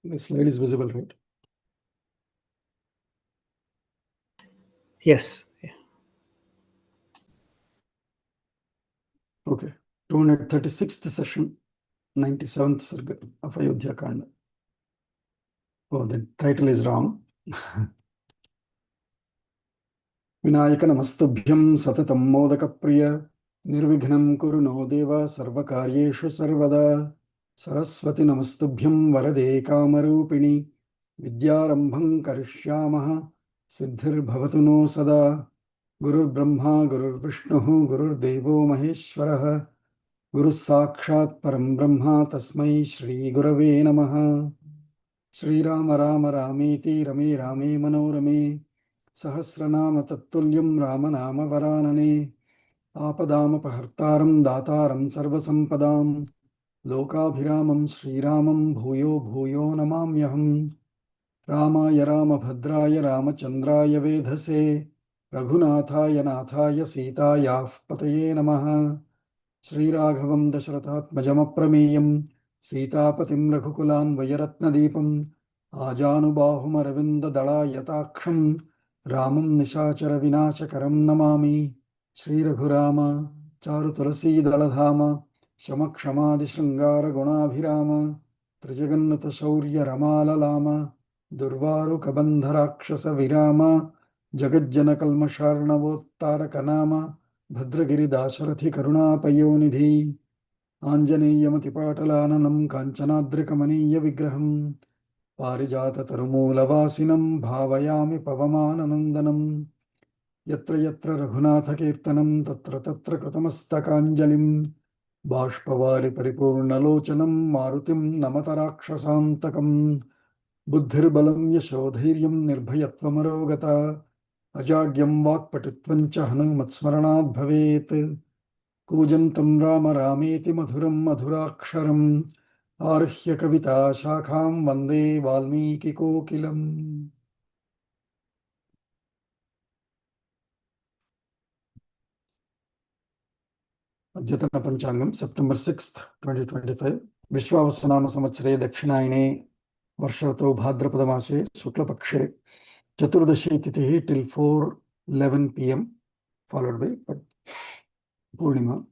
The slide is visible, right? Yes. Okay. 236th session, 97th Sarga of Ayodhya Kanda. Oh, the title is wrong. Vinayaka Namastubhyam Satatam Modaka Priya Nirvighnam Kuru No Deva Sarvakaryeshu Sarvada Saraswati Namastubhyam Varade Kamarupini Vidyarambham Karishyamaha Siddhir Bhavatu No Sada Gurur Brahma Gurur Vishnuhu Gurur Devo Maheshwaraha Guru Sakshat Param Brahma Tasmai Shri Gurave Namaha Shri Rama Rama Rameti Rame Rame Manorame Sahasranama Tattulям Ramanama Varanane Apadamapahartaram Dataram Sarvasampadam Lokabhiramam Sriramam Bhuyo Bhuyo Namamyaham Ramaya Ramabhadraya Ramachandraya Vedhase Raghunathaya Nathaya Sitayah Pataye Namaha Shri Raghavam Dashrathatmajamaprameyam Sitapatim Raghukulan Vayaratnadipam Ajanubahum Aravinda Dalayatakham Ramam Nishachara Vinashakaram Namami Shri Raghurama Charu Tulasi Daladhama Shamakshama Shringara Gunabhirama Trijagannata Shaurya Ramala Lama Durvaru Kabandharakshasa Virama Jagajjana Kalmasharnavottara Nama Bhadragiri Dasarathi Karunapayonidhi Anjaneyamatipatalānanam Kanchanadrikamanīya Vigraham Parijata Tarumūlavasinam Bhavayami Pavamananandanam Yatra Yatra Raghunatha Kirtanam Tatra Tatra Kratamastakanjalim Bashpavari Paripurnalocanam Marutim Namatarakshasantakam Buddhirbalam Yashodhiryam Nirbhayatvamarogata Ajadyam Vakpatitvancha Hanumatsmaranad Bhavet Kujantam Rama Rameti Madhuram Madhuraksharam Arhya Kavita Shakham Vande Valmiki Kokilam. Adyatana Panchangam, September 6th, 2025. Vishwavasanama Samvatsare Dakshinaine Varshato Bhadrapadamase Shuklapakshe Chaturdashi Titihi till 4:11 p.m. followed by Purnima.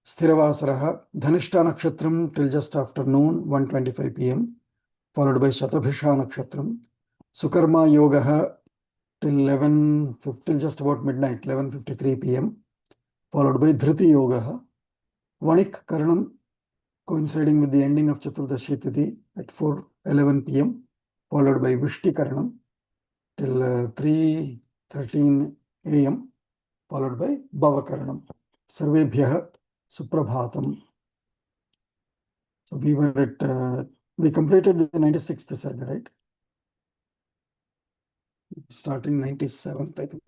Sthiravasaraha Dhanishta Nakshatram till just after noon, 1:25 p.m. followed by Shatabhisha Nakshatram. Sukarma Yogaha till 11, till just about midnight, 11:53 p.m. followed by Dhriti Yogaha. Vanik Karanam coinciding with the ending of Chaturdashi Tithi at 4:11 p.m. followed by Vishti Karanam till 3:13 a.m. followed by Bhava Karanam. Sarvebhyah Suprabhatam. So we were at, we completed the 96th Sarga, right? Starting 97th, I think.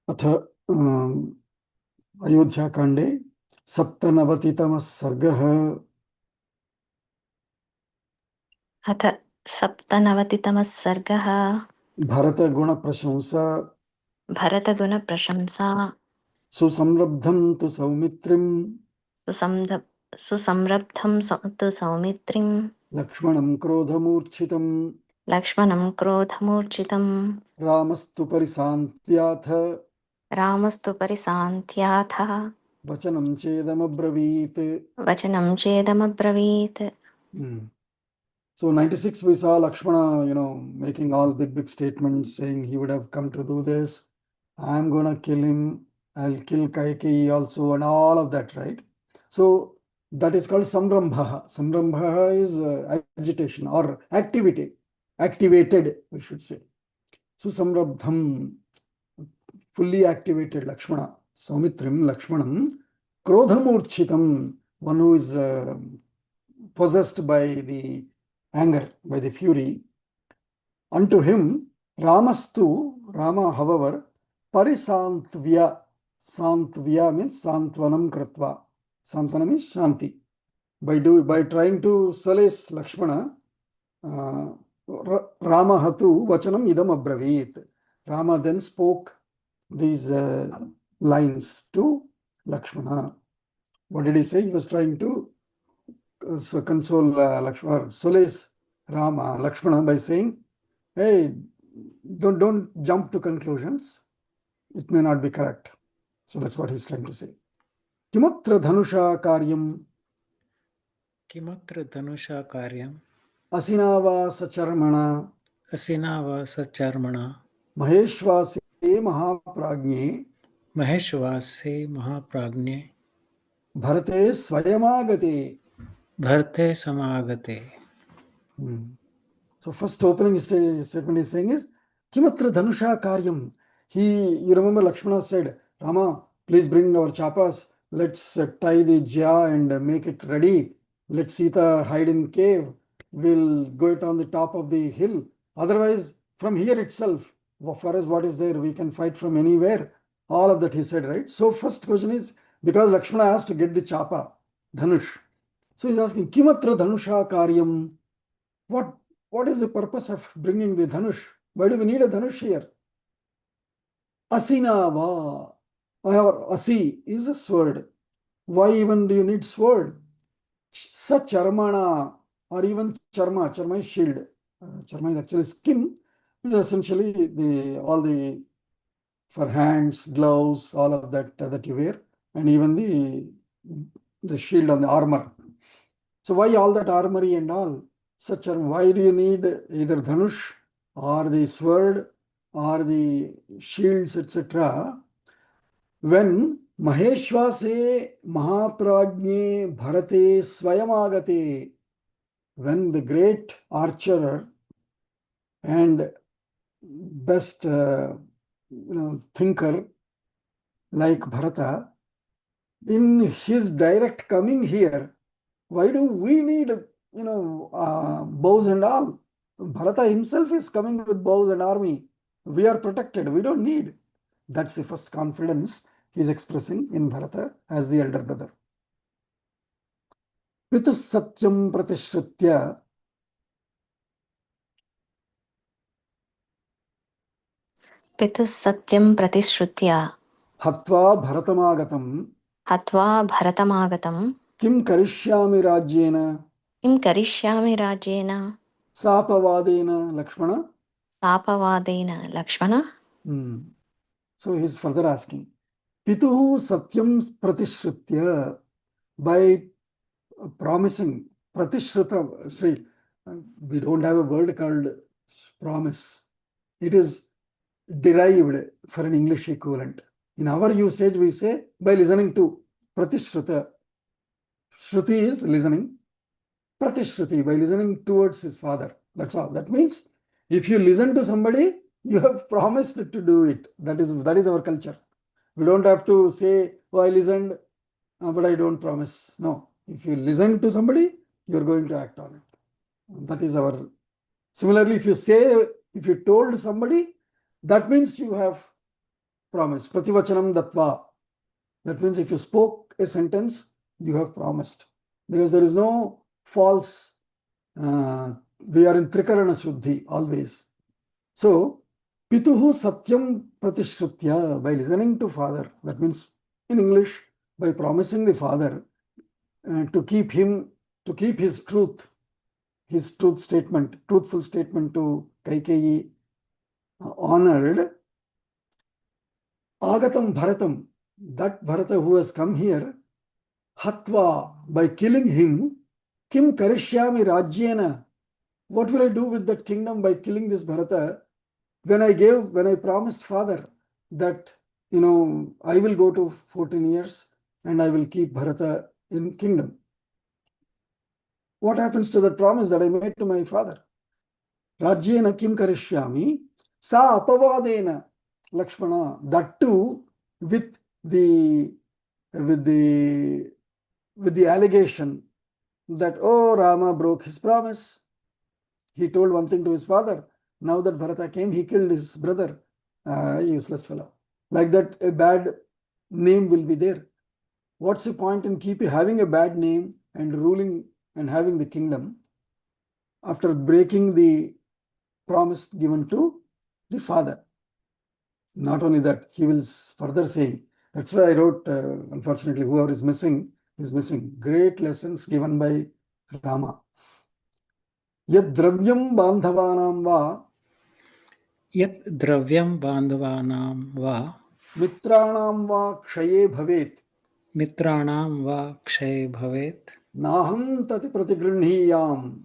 अथ अयोध्याकाण्डे सप्तनवतितमः सर्गः अथ सप्तनवतितमः सर्गः भरतगुणप्रशंसा भरतगुणप्रशंसा सुसंरब्धं तु सौमित्रिं सुसंरब्धं तु सौमित्रिं लक्ष्मणं क्रोधमूर्च्छितं लक्ष्मणं क्रोधमूर्छितं रामस्तु परिसान्त्याथ रामस्तु परिसान्त्याथ वचनं चेदमब्रवीत्. वचनं चेदमब्रवीत्. So 96 we saw Lakshmana, making all big statements saying he would have come to do this. I'm going to kill him. I'll kill Kaikeyi also and all of that, right? So that is called Samrambha. Samrambha is agitation or activity. Activated, we should say. So Samrabdham, fully activated Lakshmana. Saumitrim Lakshmanam. Krodhamurchitam, one who is possessed by the anger, by the fury. Unto him, Ramastu, Rama, however, Parisantvya. Santvya means Santvanam Kratva. Santvanam is Shanti. By trying to solace Lakshmana, Rama Hatu Vachanam Idam Abravit. Rama then spoke these lines to Lakshmana. What did he say? He was trying to console Lakshmana, solace Lakshmana by saying, hey, don't jump to conclusions. It may not be correct. So that's what he's trying to say. Kimatra dhanusha karyam किमत्र Dhanusha कार्यम् asinava sacharmana असिना वा सचर्मणा maheshvase mahapragnye महेश्वासे महाप्राज्ञे bharate swayamagate. भरते समागते. So first opening statement is saying is Kimatra Dhanusha Karyam. You remember Lakshmana said, Rama, please bring our chapas. Let's tie the jya and make it ready. Let Sita hide in cave. We'll go it on the top of the hill. Otherwise, from here itself, for us what is there, we can fight from anywhere. All of that he said, right? So first question is, because Lakshmana asked to get the chapa, Dhanush. So he's asking, Kimatra Dhanusha Karyam. What is the purpose of bringing the Dhanush? Why do we need a Dhanush here? Asinava, or Asi is a sword. Why even do you need sword? Sacharmana, or even Charma. Charma is shield. Charma is actually skin. It is essentially all the for hands, gloves, all of that that you wear, and even the shield on the armor. So why all that armory and all? Why do you need either Dhanush or the sword or the shields, etc.? When Maheshvase Mahaprajne Bharate Swayamagate, when the great archer and best thinker like Bharata, in his direct coming here, why do we need bows and all? Bharata himself is coming with bows and army. We are protected. We don't need. That's the first confidence he is expressing in Bharata as the elder brother. Pitu satyam pratishrutya पितुः सत्यं प्रतिश्रुत्य hatva bharatamagatam हत्वा भरतमागतं kim karishyami rajyena किं करिष्यामि राज्येन sapavadena Lakshmana. तापवादेन Lakshman. So he is further asking, Pituhu satyam pratishrutya, by promising, pratishruta, see, we don't have a word called promise. It is derived for an English equivalent. In our usage, we say by listening to, pratishruta. Shruti is listening. Pratishruti, by listening towards his father. That's all. That means if you listen to somebody, you have promised to do it. That is our culture. We don't have to say, oh, I listened, but I don't promise. No. If you listen to somebody, you're going to act on it. That is our. Similarly, if you told somebody, that means you have promised. Prativachanam datva. That means if you spoke a sentence, you have promised. Because there is no false. We are in Trikarana Shuddhi always. So, Pituhu Satyam Pratishrutya, by listening to father, that means in English, by promising the father to keep his truthful statement to Kaikeyi honored. Agatam Bharatam, that Bharata who has come here, Hatva, by killing him, Kim Karishyami Rajyena, what will I do with that kingdom by killing this Bharata? When I promised father that, I will go to 14 years and I will keep Bharata in kingdom. What happens to that promise that I made to my father? Rajyena kim karishyami, sa apavadena Lakshmana, that too with the allegation that, oh, Rama broke his promise. He told one thing to his father. Now that Bharata came, he killed his brother. Useless fellow. Like that, a bad name will be there. What's the point in having a bad name and ruling and having the kingdom after breaking the promise given to the father? Not only that, he will further say, that's why I wrote, unfortunately, whoever is missing. Great lessons given by Rama. Yad dravyam bandhavanam va Yat dravyam bandhavanam va mitranam va kshaye bhavet mitranam va kshay bhavet naham tat pratigrinhiyam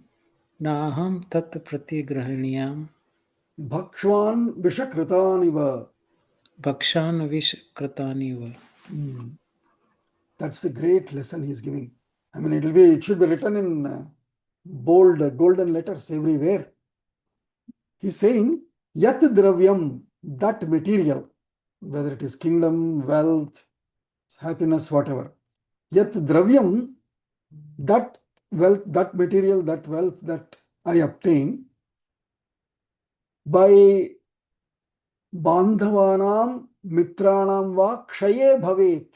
naham tat pratigrahanyam bhakshwan vishakritaniva. bhakshan vishkrataniva. That's the great lesson he's giving. I mean, it should be written in bold, golden letters everywhere. He's saying, Yat dravyam, that material, whether it is kingdom, wealth, happiness, whatever. Yat dravyam, that wealth, that material, that wealth that I obtain by bandhavanam mitranam va kshaye bhavet.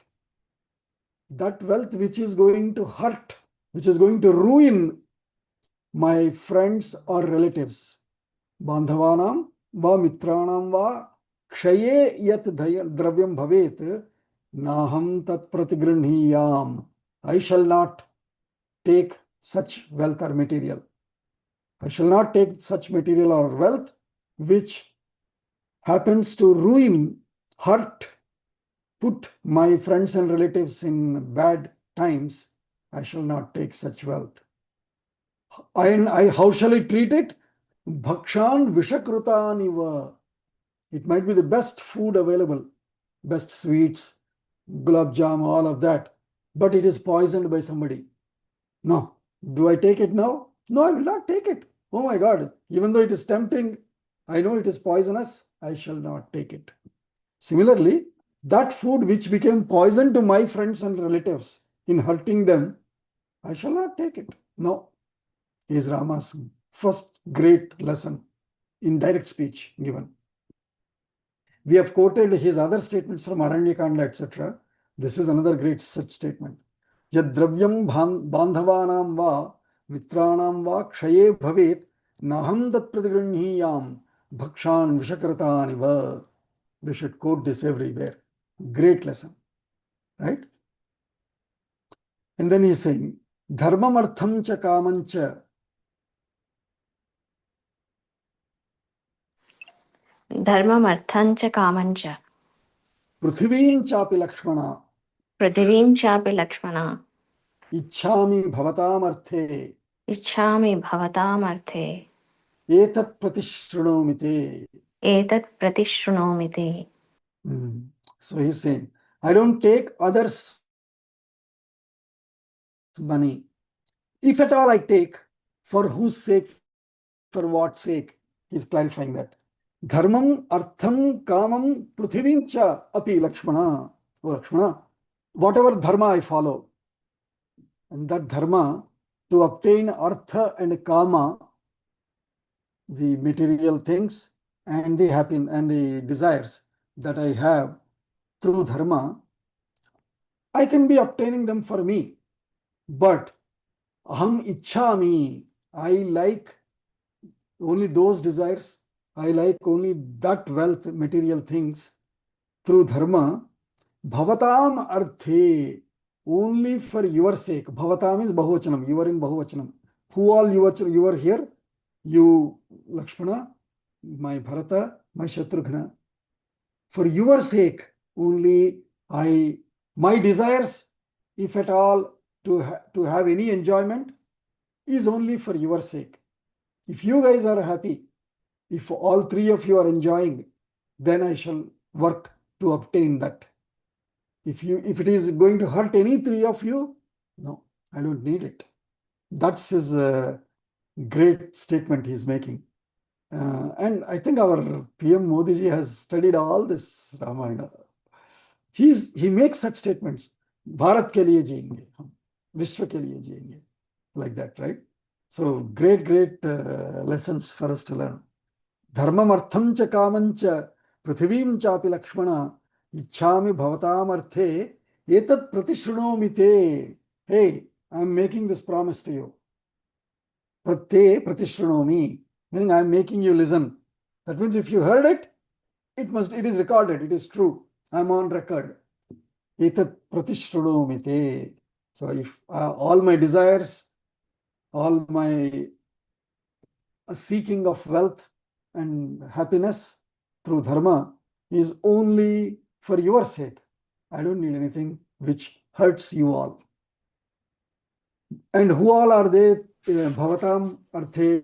That wealth which is going to hurt, which is going to ruin my friends or relatives. Bandhavanam va mitranam va kshaye yat dravyam bhavet naham tat pratigrinhiyam. I shall not take such wealth or material. I shall not take such material or wealth which happens to ruin, hurt, put my friends and relatives in bad times. I shall not take such wealth. How shall I treat it? Bhakshan vishakrutaniva. It might be the best food available, best sweets, gulab jam, all of that, but it is poisoned by somebody. No. Do I take it now? No, I will not take it. Oh my God, even though it is tempting, I know it is poisonous, I shall not take it. Similarly, that food which became poison to my friends and relatives in hurting them, I shall not take it. No, is Rama's first great lesson in direct speech given. We have quoted his other statements from Aranyakanda, etc. This is another great such statement. Yad dravyam bandhavanam va mitranam va kshaye bhavet naham tat pratigrinhiyam bhakshan vishakratani va. We should quote this everywhere. Great lesson, right? And then he is saying, dharmam artham cha kamam cha. Dharmam artham cha kamam cha. Prithivim chapi lakshmana. Prithivim chapi lakshmana. Ichhami bhavatam arthe. Ichhami bhavatam arthe. Etat pratishrinomi te. Etat pratishrinomi te. So he's saying, I don't take others' money. If at all I take, for whose sake, for what sake? He's clarifying that. Dharmam, artham, kamam, prithivimcha api Lakshmana. Oh Lakshmana, whatever dharma I follow, and that dharma to obtain artha and kama, the material things and the happiness and the desires that I have through dharma, I can be obtaining them for me. But aham ichhami, I like only those desires, I like only that wealth, material things through dharma. Bhavatam arthe, only for your sake. Bhavatam is bahuvachanam, you are in bahuvachanam. Who all you are here? You, Lakshmana, my Bharata, my Shatrughna. For your sake only my desires, if at all, to have any enjoyment, is only for your sake. If you guys are happy, if all three of you are enjoying, then I shall work to obtain that. If it is going to hurt any three of you, no, I don't need it. That's his great statement he's making. And I think our PM Modi ji has studied all this Ramayana. He makes such statements. Bharat ke liye jiyenge, Vishwa ke liye jiyenge, like that, right? So great lessons for us to learn. Dharmam artham cha kamam cha prithivim chapi Lakshmana ichhami bhavatam arthe etat pratishrinomi te. Hey, I am making this promise to you. Pratyay pratishrinomi, meaning I am making you listen. That means if you heard it, it is recorded, it is true. I'm on record. Etat pratishrunumite. So if all my desires, all my seeking of wealth and happiness through dharma is only for your sake. I don't need anything which hurts you all. And who all are they? Bhavatam arthe,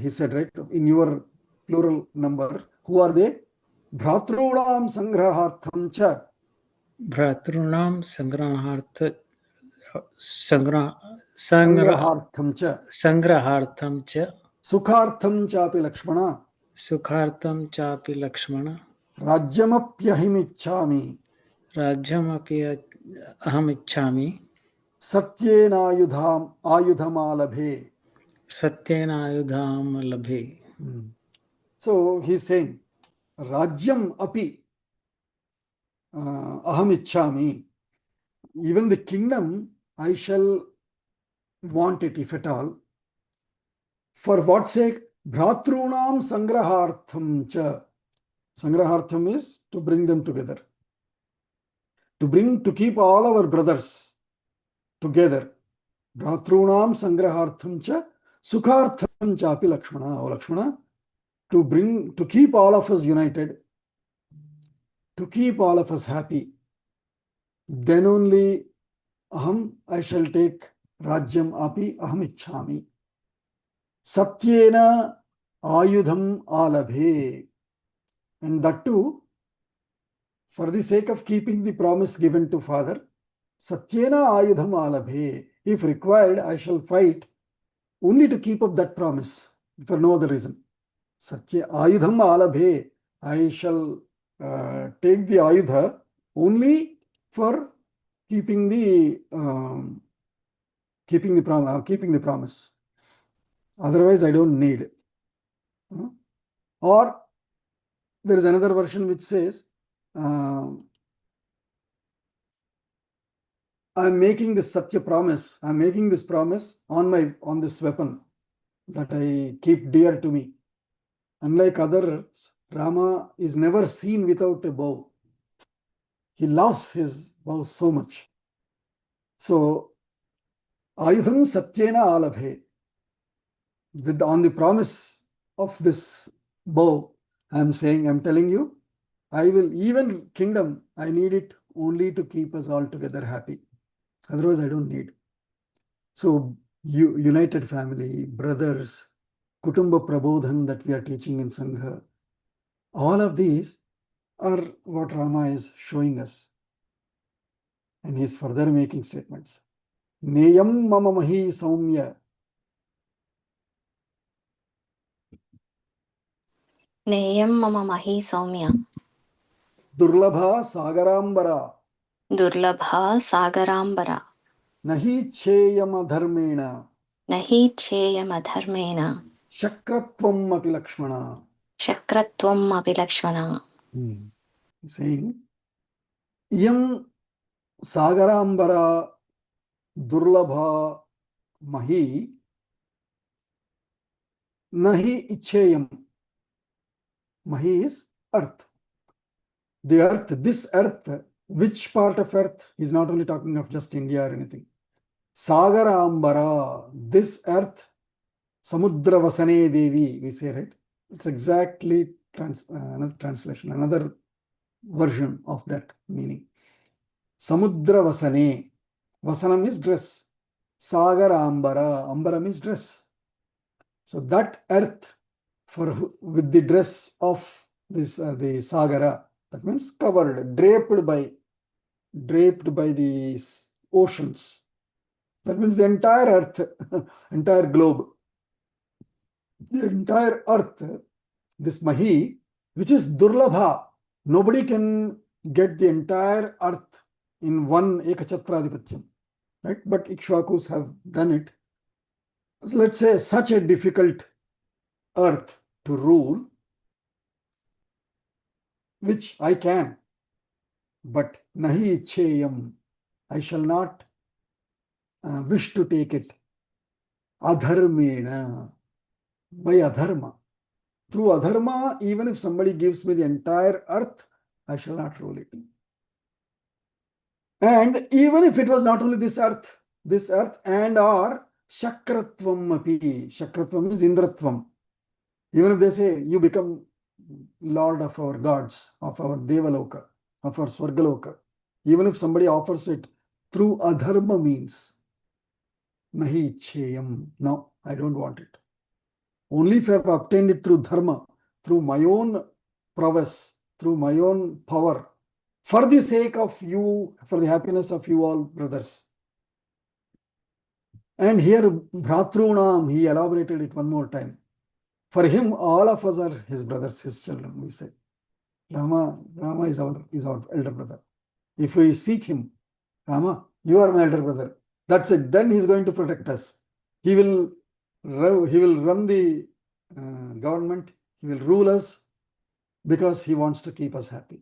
he said, right? In your plural number, who are they? Bhratrunam sangrahartham cha. Bhratrunam Sangrahartham cha. sangrahartham cha Sukhartham chapi Lakshmana. sukhartham chapi Lakshmana Rajyamapyahimichhami. rajyamapi aham ichchami Satyena ayudhamalabhe. satyena ayudham labhe. So he's saying, Rajyam api aham ichhami. Even the kingdom, I shall want it, if at all. For what sake? Bhratrunam sangrahartham cha. Sangrahartham is to bring them together. To keep all our brothers together. Bhratrunam sangrahartham cha sukhartham chapi Lakshmana. O Lakshmana, to keep all of us united, to keep all of us happy, then only I shall take Rajyam api aham ichhami. Satyena ayudham alabhe. And that too, for the sake of keeping the promise given to father, Satyena ayudham alabhe. If required, I shall fight only to keep up that promise, for no other reason. Satya ayudham alabhe. I shall take the ayudha only for keeping the promise. Otherwise, I don't need. Or there is another version which says, I'm making this Satya promise. I'm making this promise on this weapon that I keep dear to me. Unlike others, Rama is never seen without a bow. He loves his bow so much. So, Ayudham Satyena alabhe. On the promise of this bow, I'm telling you, I will, even kingdom, I need it only to keep us all together happy. Otherwise, I don't need. So, united family, brothers, Kutumba Prabodhan that we are teaching in Sangha, all of these are what Rama is showing us. And he is further making statements. Neyam mama mahi saumya. Neyam mama mahi saumya. Durlabha sagarambara. Durlabha sagarambara. Nahi cheyam adharmena. Nahi cheyam adharmena. Shakratvam api Lakshmana. Shakratvam api Lakshmana. Saying, Iyam sagarambara durlabha mahi nahi icheyam. Mahi is earth. The earth, this earth, which part of earth? He's not only talking of just India or anything. Sagarambara, this earth, Samudra Vasane Devi, we say, right? It's exactly another translation, another version of that meaning. Samudra Vasane. Vasanam is dress. Sagarambara. Ambara means dress. So that earth, with the dress of this the Sagara, that means covered, draped by the oceans. That means the entire earth, entire globe, the entire earth, this Mahi, which is Durlabha. Nobody can get the entire earth in one Ekachatraadipatyam, right? But Ikshvakus have done it. So let's say such a difficult earth to rule, which I can, but nahi ichheyam, I shall not wish to take it. Adharmena, by adharma. Through adharma, even if somebody gives me the entire earth, I shall not rule it. And even if it was not only this earth and or shakratvam api. Shakratvam is indratvam. Even if they say you become lord of our gods, of our devaloka, of our swargaloka, even if somebody offers it through adharma means, nahi cheyam. No, I don't want it. Only if I have obtained it through dharma, through my own prowess, through my own power, for the sake of you, for the happiness of you all brothers. And here Bhratrunam, he elaborated it one more time. For him, all of us are his brothers, his children, we say. Rama is our elder brother. If we seek him, Rama, you are my elder brother. That's it. Then he is going to protect us. He will run the government. He will rule us because he wants to keep us happy.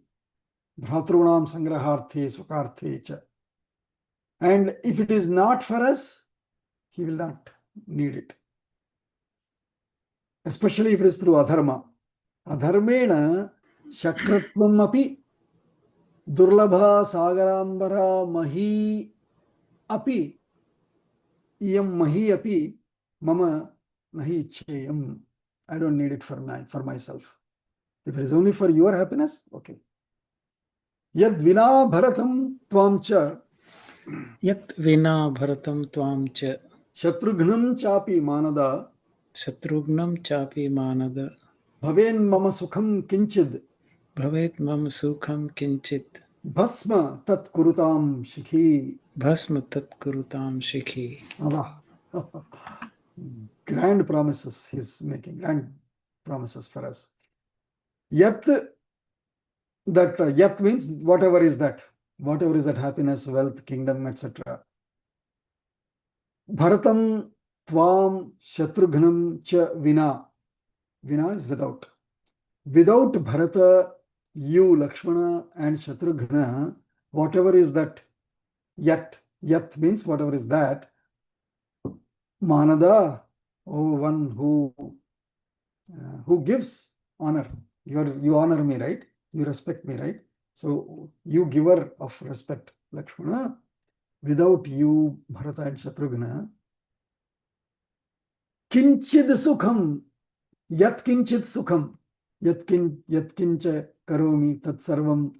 Bhratrunam sangraharthe sukarthe cha. And if it is not for us, he will not need it. Especially if it is through adharma. Adharmena shakratvam api durlabha sagarambara mahi api iyam mahi api mama nahi cheyam. I don't need it for myself. If it is only for your happiness, okay. Yad vina bharatam tvam cha Yat vina bharatam tvam cha shatrughnam chapi manada shatrugnam chapi manada bhaven mama sukham kinchid bhavet mam sukham kinchit bhasma tat kurutam shikhi. bhasma tat kurutam shikhi. Grand promises he's making, grand promises for us. Yat, yat means whatever is that happiness, wealth, kingdom, etc. Bharatam tvam shatrughnam cha vina. Vina is without. Without Bharata, you, Lakshmana and Shatrughna, whatever is that yat means whatever is that, Manada, oh one who gives honor. You honor me, right? You respect me, right? So you giver of respect, Lakshmana. Without you, Bharata and Shatrughna, kinchid sukham, yat kinchid sukham, yat kincha karomi tat sarvam,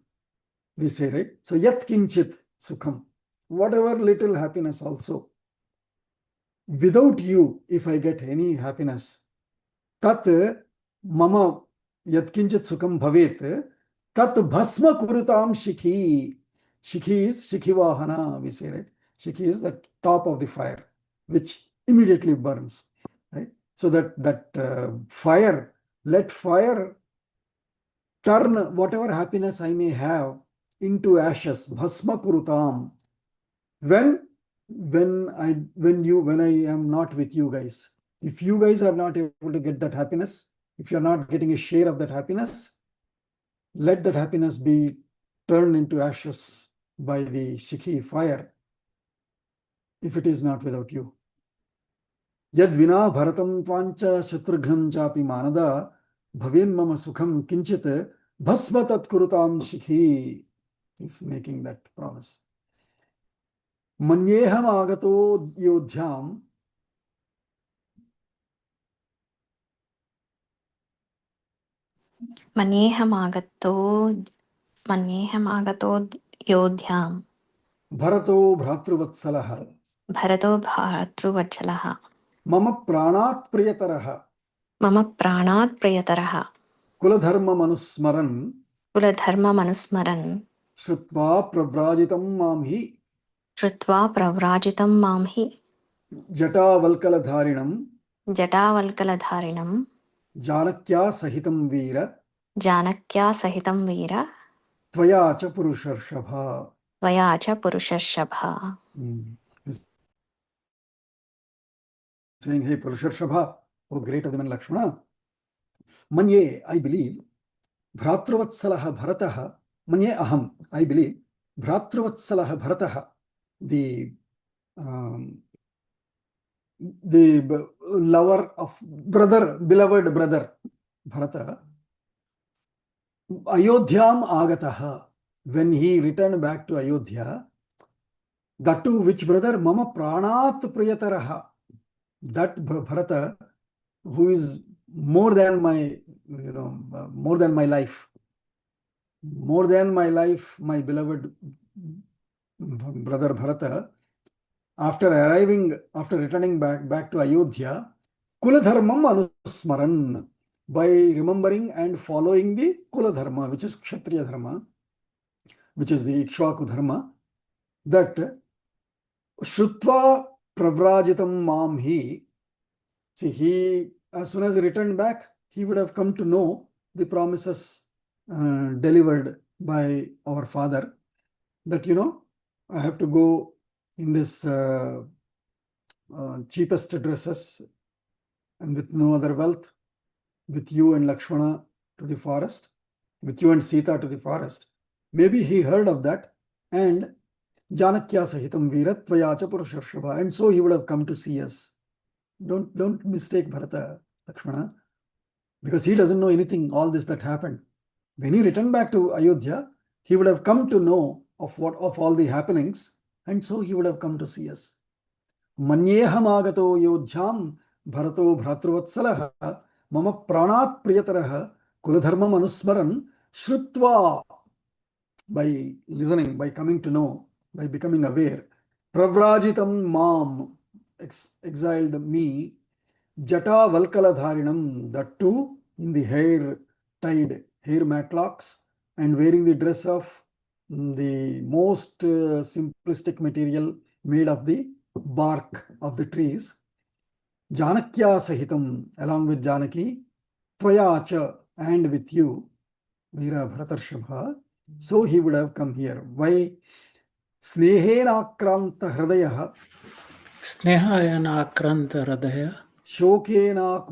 we say, right? So yat kinchit sukham, whatever little happiness also. Without you, if I get any happiness, tat mama yat kinchit sukham bhavet, tat bhasma kurutam shikhi. Shikhi is shikhivahana, we say, right? Shikhi is the top of the fire, which immediately burns, right? So that fire, let fire turn whatever happiness I may have into ashes. Bhasma kurutam. When I am not with you guys, if you guys are not able to get that happiness, if you're not getting a share of that happiness, let that happiness be turned into ashes by the shikhi fire, if it is not without you. Yad vina bharatam tvancha shatrughnam chapi manada bhavin mama sukham kinchit bhasma tat kurutam shikhi. He's making that promise. Manyeham agato yodhyam मन्येहम् आगतो योध्याम् bharato bhratruvatsalah भरतो भ्रातृवत्सलः mama pranat priyataraha मम प्राणात् प्रियतरः kuladharma manusmaran कुलधर्ममनुस्मरन् shrutva pravrajitam mamhi श्रुत्वा प्रव्राजितं मां हि jatavalkaladharinam जटावल्कलधारिणं janakya sahitam veera जानक्या सहितं वीर tvaya cha purusharshabha. त्वया च पुरुषर्षभा. He's saying, hey Purusharshabha, oh great of the man Lakshmana, manye, I believe, bhratruvatsalaha bharataha, manye aham, I believe, bhratruvatsalaha bharataha, the lover of brother, beloved brother, Bharata, Ayodhyam agataha, when he returned back to Ayodhya, that too, which brother? Mama pranat priyataraha. That Bharata, who is more than my, more than my life, my beloved brother Bharata, after returning back to Ayodhya, Kuladharmam anusmaran, by remembering and following the Kula Dharma, which is Kshatriya Dharma, which is the Ikshvaku Dharma, that Shrutva Pravrajitam Mam Hi. See, he, as soon as he returned back, he would have come to know the promises delivered by our father, that, I have to go in this cheapest dresses and with no other wealth, with you and Lakshmana to the forest, with you and Sita to the forest. Maybe he heard of that, and Janakya Sahitam Veeratvayacha Purusharshava, and so he would have come to see us. Don't mistake Bharata, Lakshmana, because he doesn't know anything, all this that happened. When he returned back to Ayodhya, he would have come to know of all the happenings, and so he would have come to see us. Manyeham agato Yodhyam Bharato Bhratruvatsalah Mama Pranat Priyataraha Kuladharmam Anusmaran Shrutva, by listening, by coming to know, by becoming aware, Pravrajitam Mam, exiled me, Jata Valkaladharinam, that too in the hair-tied hair matlocks, and wearing the dress of the most simplistic material made of the bark of the trees. Janakya Sahitam, along with Janaki, Tvayacha, and with you, Veera Bharatarshabha. So he would have come here. Why? Snehena Akranta Hridaya, Snehayana Akranta Hridaya, Shokena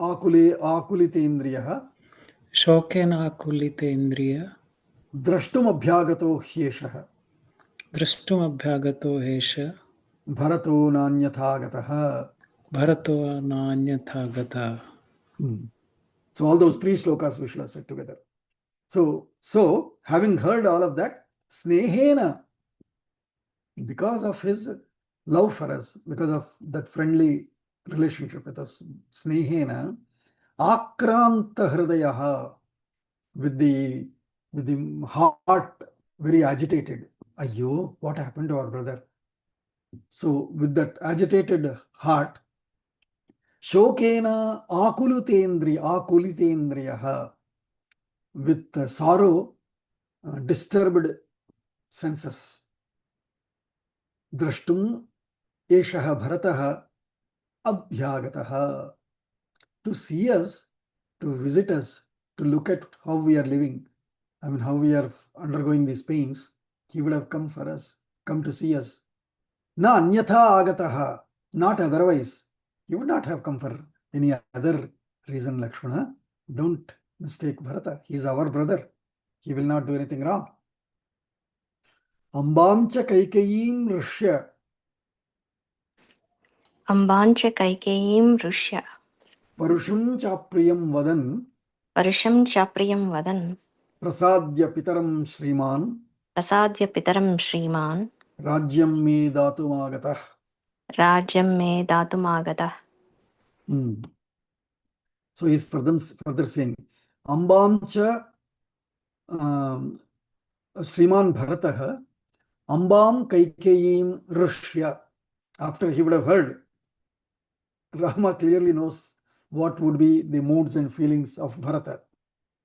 Akulitendriya, Shokena Akulitendriya, Drashtum Abhyagato Hyeshaha, Drashtum Abhyagato Hesha, Bharato Nanyathagataha. Bharato Nanyathagata. So all those three slokas we should have said together. So having heard all of that, Snehena, because of his love for us, because of that friendly relationship with us, Snehena, Akranta Hridayaha, with the heart very agitated. Ayyo, what happened to our brother? So with that agitated heart, Shokena Akulitendriyaha, with sorrow, disturbed senses. Drashtum Eshaha Bharataha Abhyagataha, to see us, to visit us, to look at how we are living, how we are undergoing these pains. He would have come for us, come to see us. Na anyatha agataha, not otherwise. He would not have come for any other reason, Lakshmana. Don't mistake Bharata. He is our brother. He will not do anything wrong. Ambamcha Kaikayim Rishya. Ambancha Kaikeyim Rushya, Parusham Chapriyam Vadan. Parusham Chapriyam Vadan, Prasadya Pitaram Shriman. Prasadya Pitaram Shriman, Rajyam me Datumagata. Rajyam me Datumagata. So he is further saying, Ambamcha Sriman Bharataha, Ambam Kaikeyim Rishya. After he would have heard, Rama clearly knows what would be the moods and feelings of Bharata.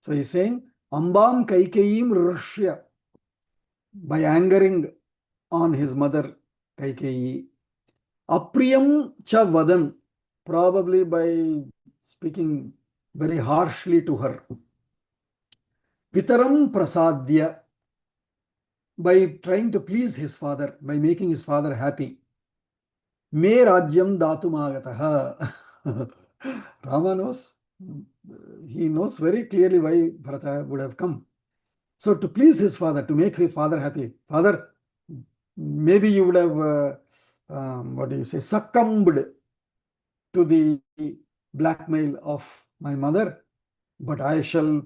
So he is saying, Ambam Kaikeyim Rishya, by angering on his mother Kaikeyi. Apriyam cha vadan, probably by speaking very harshly to her. Pitaram prasadya, by trying to please his father, by making his father happy. Me rajyam datumagataha. Rama knows, he knows very clearly why Bharata would have come. So to please his father, to make his father happy. Father, maybe you would have, succumbed to the blackmail of my mother, but I shall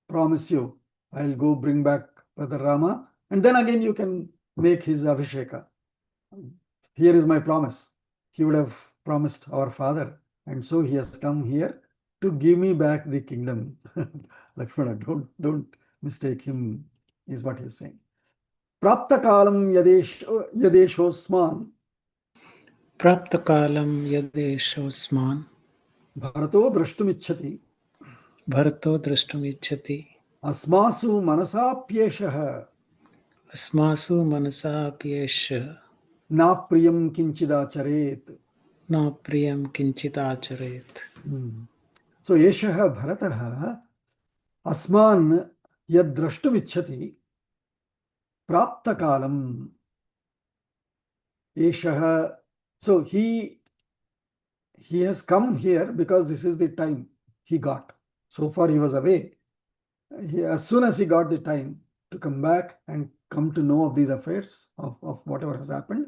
promise you, I'll go bring back Brother Rama, and then again you can make his Abhisheka. Here is my promise. He would have promised our father, and so he has come here to give me back the kingdom. Lakshmana, don't mistake him, is what he is saying. Praptakalam yadeshosman प्राप्तकालं यदेशोऽस्मान् Bharato drashtumichhati भरतो द्रष्टुमिच्छति asmasu manasapyeshah अस्मासु मनसाप्येष na priyam kinchidacharet. न प्रियं किञ्चिदाचरेत्. So yeshah bharatah asman yad drashtumichhati praptakalam. Yeshah, so he has come here because this is the time he got. So far he was away. As soon as he got the time to come back and come to know of these affairs, of whatever has happened,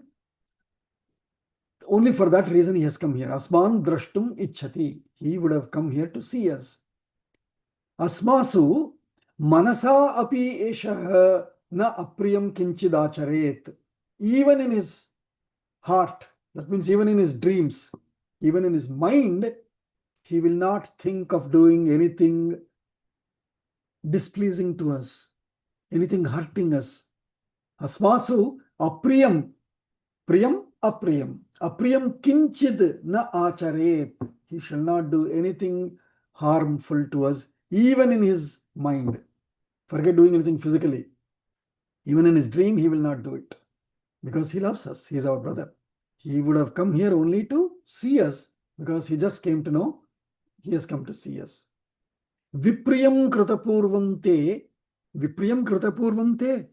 only for that reason he has come here. Asman drashtum ichhati. He would have come here to see us. Asmasu manasa api eshah na apriyam kinchidacharet. Even in his heart, that means even in his dreams, even in his mind, he will not think of doing anything displeasing to us, anything hurting us. Asmasu apriyam, priyam apriyam, apriyam kinchid na acharet. He shall not do anything harmful to us, even in his mind. Forget doing anything physically. Even in his dream, he will not do it because he loves us. He is our brother. He would have come here only to see us because he just came to know he has come to see us. Vipriyam kratapurvam te. Vipriyam kratapurvam te.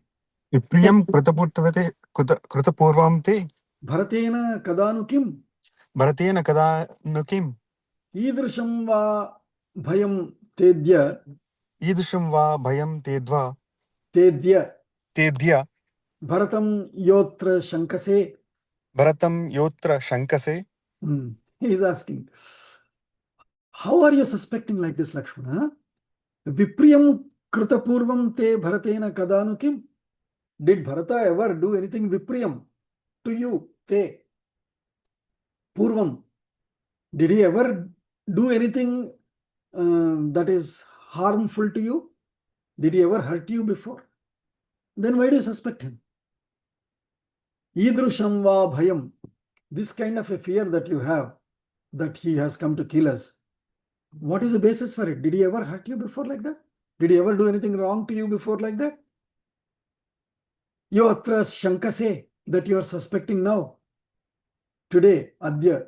विप्रियं कृतपूर्वं ते Bharatena kadanu kim. भरतेन कदा न किम् Idrisham va bhayam tedya. ईदृशं वा भयं तेद्वा Tedya. तेद्य Bharatam yotra shankase. भरतं योऽत्र शङ्कसे. He is asking, how are you suspecting like this, Lakshmana? Vipriyam kritapurvam te bharatena kadanu kim? Did Bharata ever do anything vipriyam to you? Te. Purvam. Did he ever do anything that is harmful to you? Did he ever hurt you before? Then why do you suspect him? Idrusham va bhayam. This kind of a fear that you have, that he has come to kill us, what is the basis for it? Did he ever hurt you before like that? Did he ever do anything wrong to you before like that? Yo atra shankase, that you are suspecting now. Today, adya.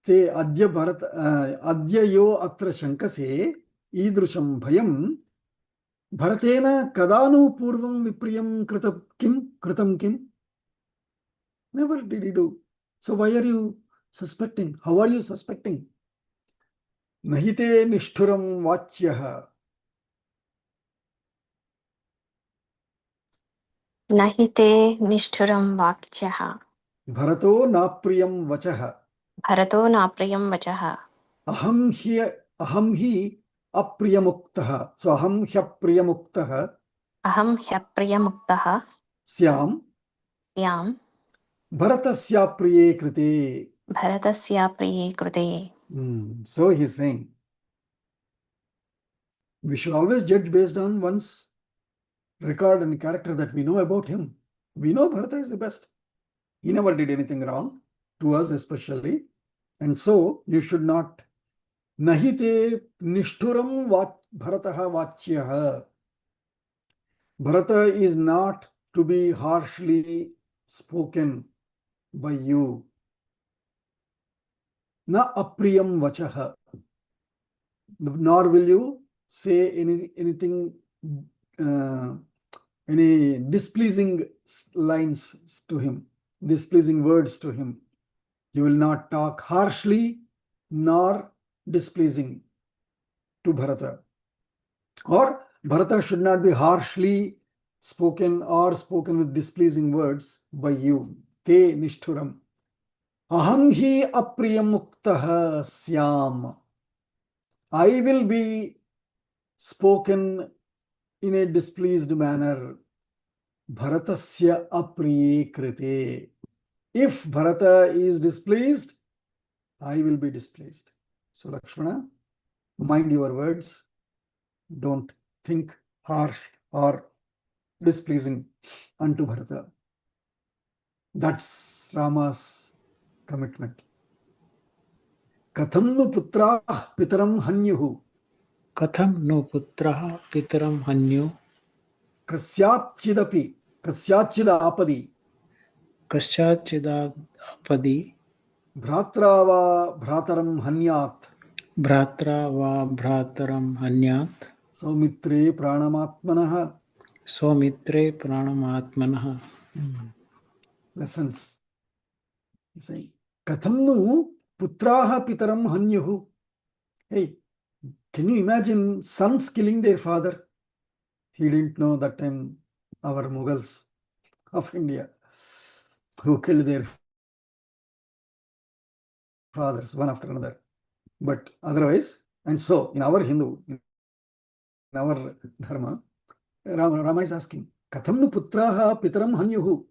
Te adya bharat, adya yo atra shankase, idrusham bhayam, bharatena kadanu purvam vipriyam kritam kim? Never did he do. So why are you suspecting? How are you suspecting? Nahite nishturam vachyaha. नहि ते निष्ठुरं वाक्यः Bharato napriyam vachaha. भरतो नाप्रियं वचः Aham hi apriyamuktaha. So aham hyapriyamuktaha अहं ह्यप्रियमुक्तः syam यां bharatasya priye krite. भरतस्य प्रिये कृते. So he is saying, we should always judge based on one's record and character that we know about him. We know Bharata is the best. He never did anything wrong to us especially. And so you should not. Nahite nishturam bharataha vachyaha. Bharata is not to be harshly spoken by you. Na apriyam vachaha. Nor will you say anything, any displeasing lines to him, displeasing words to him. You will not talk harshly nor displeasing to Bharata. Or Bharata should not be harshly spoken or spoken with displeasing words by you. Te nishturam. Aham hi apriyamuktaha syam. I will be spoken in a displeased manner. Bharatasya apriye krite. If Bharata is displeased, I will be displeased. So Lakshmana, mind your words. Don't think harsh or displeasing unto Bharata. That's Rama's commitment. Katham nu putra pitaram hanyuhu कथं no पुत्रः पितरं हन्यो kasyatchidapi kasyatchidapadi कस्याच्चिदापदि भ्रात्रा वा भ्रातरं हन्यात् भ्रात्रा वा भ्रातरं हन्यात् सौमित्रे प्राणमात्मनः. स्वमित्रे प्राणमात्मनः. Lessons. You say, katham nu putraha pitaram hanyuhu. Hey, can you imagine sons killing their father? He didn't know that time our Mughals of India who killed their fathers one after another. But otherwise, and so in our Hindu, in our Dharma, Rama is asking, katham nu putraha pitaram hanyuhu.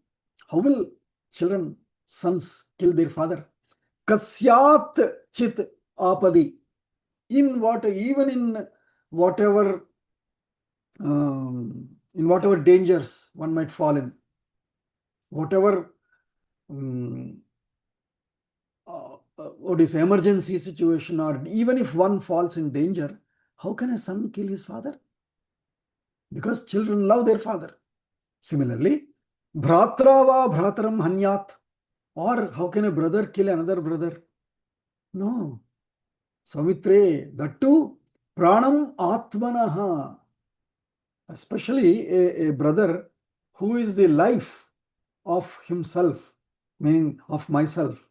How will children, sons kill their father? Kasyat chit apadi. In what, even in whatever dangers one might fall in, whatever what is emergency situation, or even if one falls in danger, how can a son kill his father? Because children love their father. Similarly, bhratra va bhrataram hanyat. Or how can a brother kill another brother? No. Saumitre, that too, pranam atmanaha. Especially a brother who is the life of himself, meaning of myself.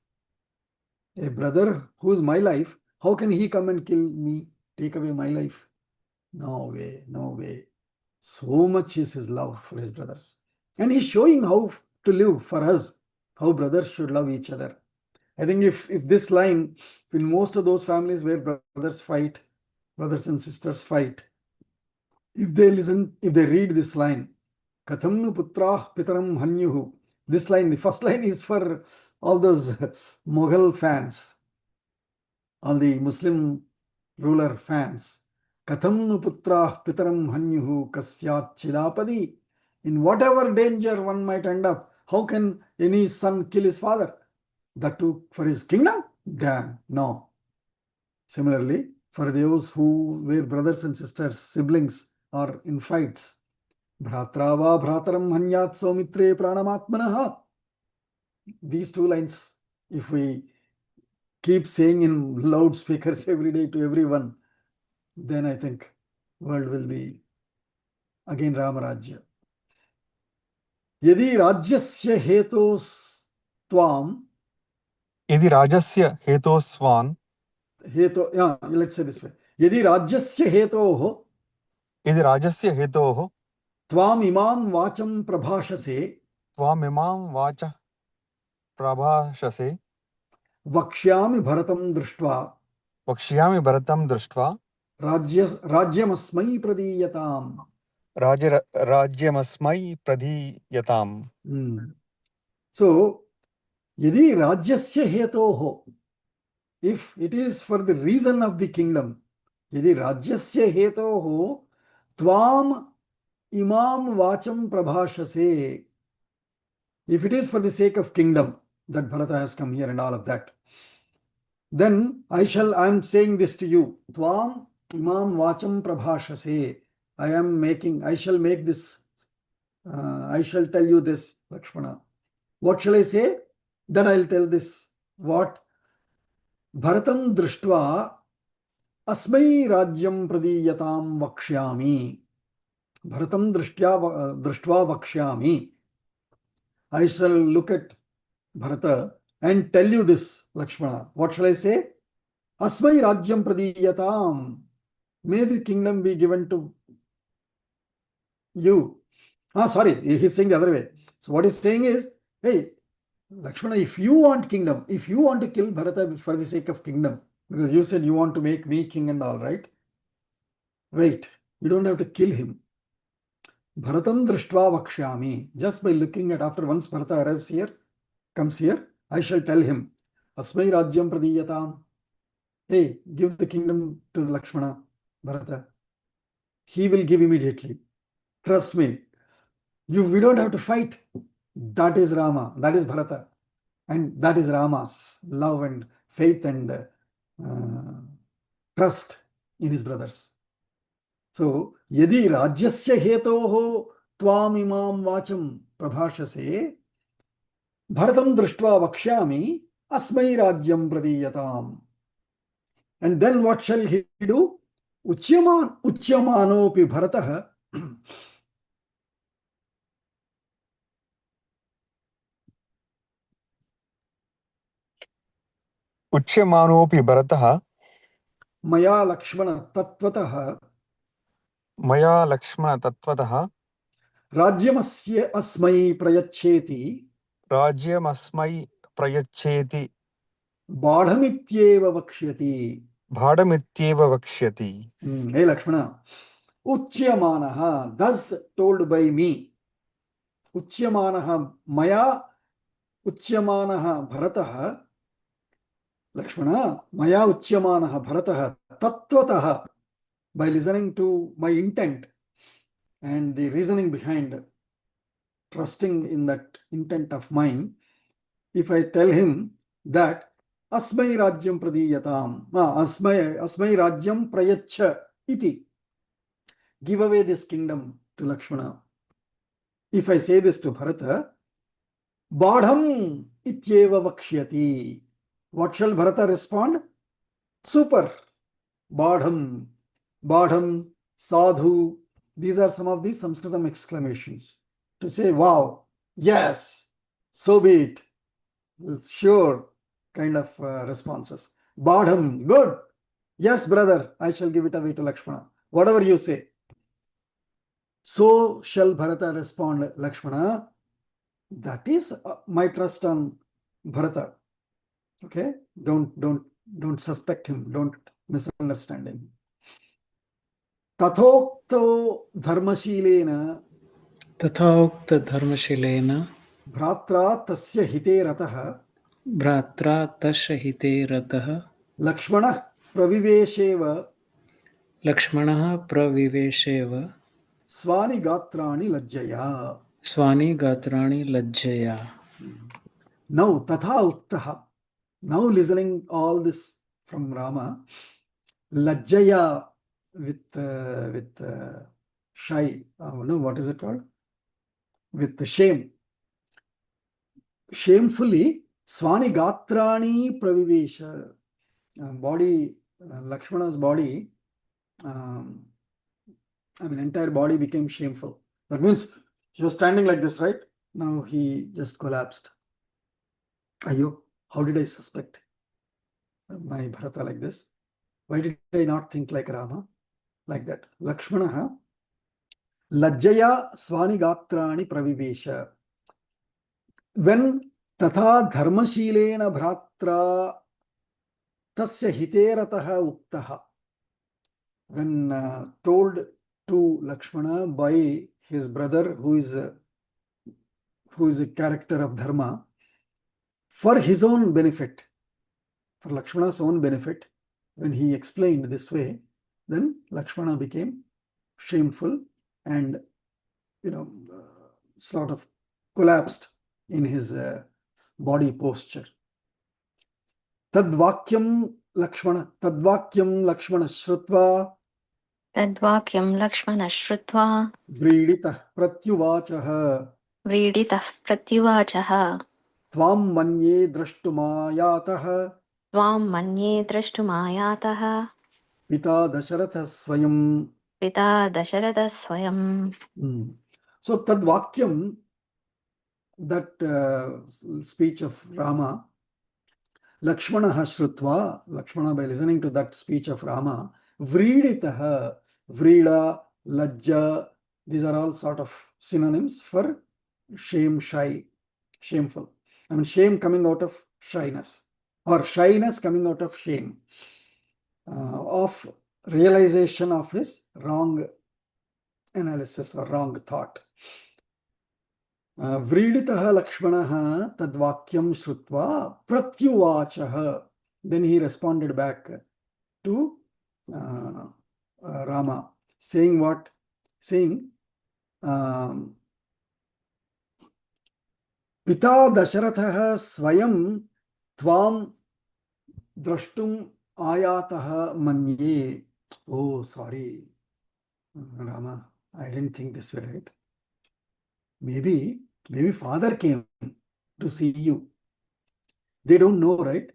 A brother who is my life, how can he come and kill me, take away my life? No way, no way. So much is his love for his brothers. And he's showing how to live for us, how brothers should love each other. I think if this line, in most of those families where brothers fight, brothers and sisters fight, if they read this line, katham nu putrah pitaram hanyuhu, this line, the first line is for all those Mughal fans, all the Muslim ruler fans. Katham nu putrah pitaram hanyuhu kasyat chidapadi. In whatever danger one might end up, how can any son kill his father? That too for his kingdom? Damn, no. Similarly, for those who were brothers and sisters, siblings, or in fights, bhratra va bhrataram hanyat saumitre pranamatmanaha. These two lines, if we keep saying in loudspeakers every day to everyone, then I think world will be again Ramarajya. Yadi rajyasya hetos tvam. यदि राजस्य हेतोस्वान् Heto, yeah, let's say this way. Yadi rajyasya hetoho यदि राजस्य हेतोः tvam imam vacham prabhashase त्वामिमां वाचः प्रभाषसे vakshyami bharatam drishtva वक्ष्यामि भरतं दृष्ट्वा rajyamasmai pradiyatam. राज्यमस्मै प्रधीयताम्. So, yadi rajyasya hetoho, if it is for the reason of the kingdom, yadi rajyasya hetoho tvam imam vacham prabhashase, if it is for the sake of kingdom that Bharata has come here and all of that, then I am saying this to you, tvam imam vacham prabhashase, I shall make this, I shall tell you this, Lakshmana. What shall I say? That I'll tell this. What? Bharatam drishtva asmai rajyam pradiyatam vakshyami. Bharatam drishtva vakshyami. I shall look at Bharata and tell you this, Lakshmana. What shall I say? Asmai rajyam pradiyatam. May the kingdom be given to you. Sorry, he's saying the other way. So what he's saying is, hey, Lakshmana, if you want kingdom, if you want to kill Bharata for the sake of kingdom, Because you said you want to make me king and all, right? Wait, you don't have to kill him. Bharatam drishtva vakshyami. Just by looking at, after once Bharata arrives here, comes here, I shall tell him, Asmai Rajyam Pradiyatam. Hey, give the kingdom to Lakshmana, Bharata. He will give immediately. Trust me. We don't have to fight. That is Rama. That is Bharata. And that is Rama's love and faith and trust in his brothers. So, yadi rajyasya hetoho tvam imam vacham prabhashase bharatam drishtva vakshyami asmai rajyam pradiyatam. And then what shall he do? Uchyamanopi bharatah उच्यमानोऽपि भरतः maya lakshmana tatvatah मया लक्ष्मण तत्त्वतः rajyamasya asmai prayacheti राज्यमस्मै प्रयच्छेति बाढ़मित्येव वक्ष्यति. भाडमित्येव वक्ष्यति. Hey Lakshmana, Uchyamanaha, thus told by me. Uchyamanaha maya Uchyamanaha Bharataha. Lakshmana, maya Uchyamanaha Bharataha Tattvataha. By listening to my intent and the reasoning behind, trusting in that intent of mine, if I tell him that Asmai Rajyam Pradiyatam, Asmai Rajyam Prayacha iti, give away this kingdom to Lakshmana. If I say this to Bharata, Badham ityeva vakshyati. What shall Bharata respond? Super. Badham, Badham, Sadhu. These are some of the Sanskritam exclamations to say, wow, yes, so be it. Sure, kind of responses. Badham, good. Yes, brother, I shall give it away to Lakshmana. Whatever you say. So shall Bharata respond, Lakshmana. That is my trust on Bharata. Okay? Don't suspect him. Don't misunderstand him. Tathokto dharmashilena तथोक्त धर्मशीलेन भ्रात्रा तस्य हिते रतः भ्रात्रा तस्य हिते रतः लक्ष्मणः प्रविवेशेव लक्ष्मणः प्रविवेशेव स्वानि गात्राणि लज्जया. स्वानि गात्राणि लज्जया. Now tatha uktaha. Now listening all this from Rama, lajjaya with shy. No, what is it called? With shame. Shamefully, swani gatrani pravivesha. Body, Lakshmana's body, entire body became shameful. That means he was standing like this, right? Now he just collapsed. Ayo, how did I suspect my Bharata like this? Why did I not think like Rama? Like that. Lakshmanaha lajjaya swani gatrani pravivesha. When tatha dharmashilena bhratra tasya hiterataha uktaha. When told to Lakshmana by his brother who is a character of dharma, for his own benefit, for Lakshmana's own benefit, when he explained this way, then Lakshmana became shameful and sort of collapsed in his body posture. Tadvakyam Lakshmana Shrutva तद्वाक्यं लक्ष्मणः श्रुत्वा Vriditah Pratyuvachah व्रीडितः प्रत्युवाचः Tvam manye drashtumayatah त्वां मन्ये द्रष्टुमायातः Pita Dasharatha Swayam. पिता दशरथः स्वयं. So Tadvakyam, that speech of Rama, Lakshmana Shrutva, Lakshmana by listening to that speech of Rama, Vriditaha, Vrida, Lajja, these are all sort of synonyms for shame, shy, shameful. Shame coming out of shyness or shyness coming out of shame. of realization of his wrong analysis or wrong thought. Vriditah Lakshmanah tadvakyam shrutva pratyuvachah. Then he responded back to Rama, saying what? Saying, Pita Dasharatha Swayam Tvam Drashtum Ayatah Manye. Oh, sorry, Rama, I didn't think this way, right? Maybe father came to see you. They don't know, right?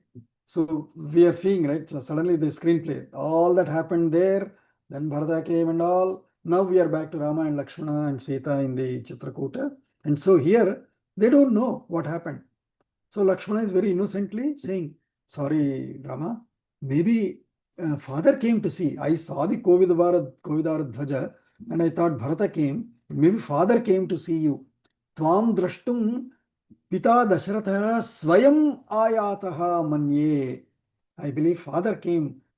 So we are seeing, right? So suddenly the screenplay, all that happened there, then Bharata came and all. Now we are back to Rama and Lakshmana and Sita in the Chitrakuta. And so here, they don't know what happened. So Lakshmana is very innocently saying, sorry, Rama, maybe father came to see. I saw the Kovidavara Dhvaja and I thought Bharata came. Maybe father came to see you. Tvam drashtum Pita Dasharatha Swayam Ayataha Manye. I believe father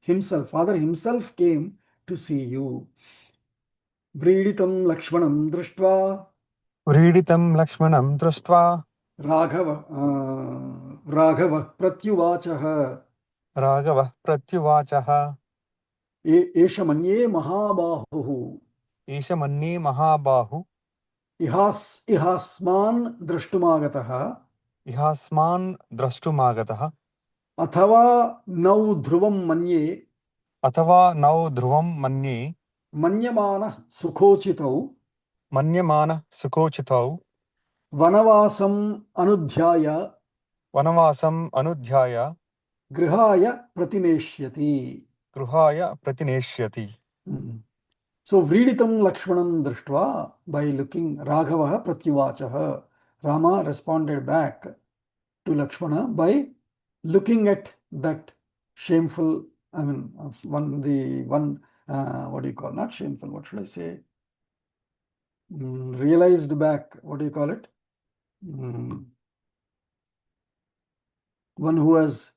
himself came to see you. Vriditam Lakshmanam Drushtva. व्रीडितं लक्ष्मणं दृष्ट्वा Raghava Pratyuvachaha. राघवः प्रत्युवाचः Esha Manye Mahabahu. एष मन्ये महाबाहु Ihasman Drashtumagataha. इहास्मान् द्रष्टुमागतः Athava Nau Dhruvam Manye. अथवा नौ ध्रुवं मन्ये Manyamana Sukhochitau. मन्यमानः सुखोचितौ Vanavasam Anudhyaya वनवासम् अनुध्याय Grihaya Pratineshyati. गृहाय प्रतिनेष्यति. So Vriditam Lakshmanam Drishtva, by looking Raghava Pratyuvachaha. Rama responded back to Lakshmana by looking at that shameful, what do you call, not shameful, what should I say? Realized back, what do you call it? One who has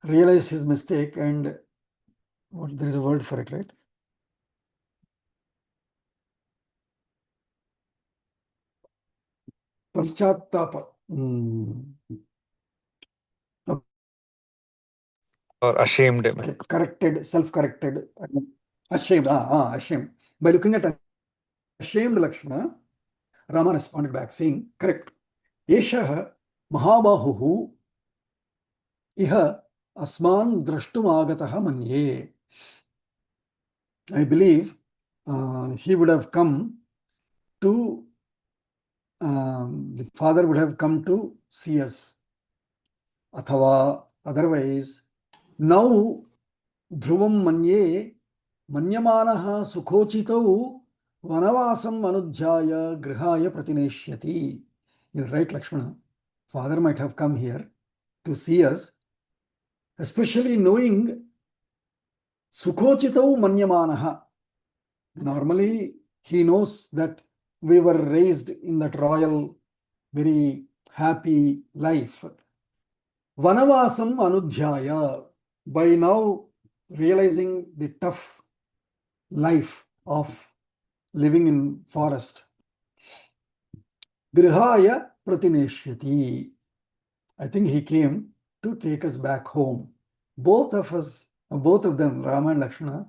realized his mistake and there is a word for it, right? Paschatapa. Or ashamed. Okay, corrected, self-corrected, ashamed. Ashamed. By looking at ashamed Lakshmana, Rama responded back saying, correct. Eshaha Mahabahuhu Iha Asman Drashtum Agataha Manye. I believe he would have come to, the father would have come to see us. Athava, otherwise, now Dhruvam Manye Manyamanaha Sukhochitau Vanavasam Anudhyaya Grihaya Pratineshyati. You're right, Lakshmana. Father might have come here to see us, especially knowing Sukhochitau Manyamanaha. Normally, he knows that we were raised in that royal, very happy life. Vanavasam Anudhyaya. By now realizing the tough life of living in forest. Grihaya Pratineshyati. I think he came to take us back home. Both of them, Rama and Lakshmana,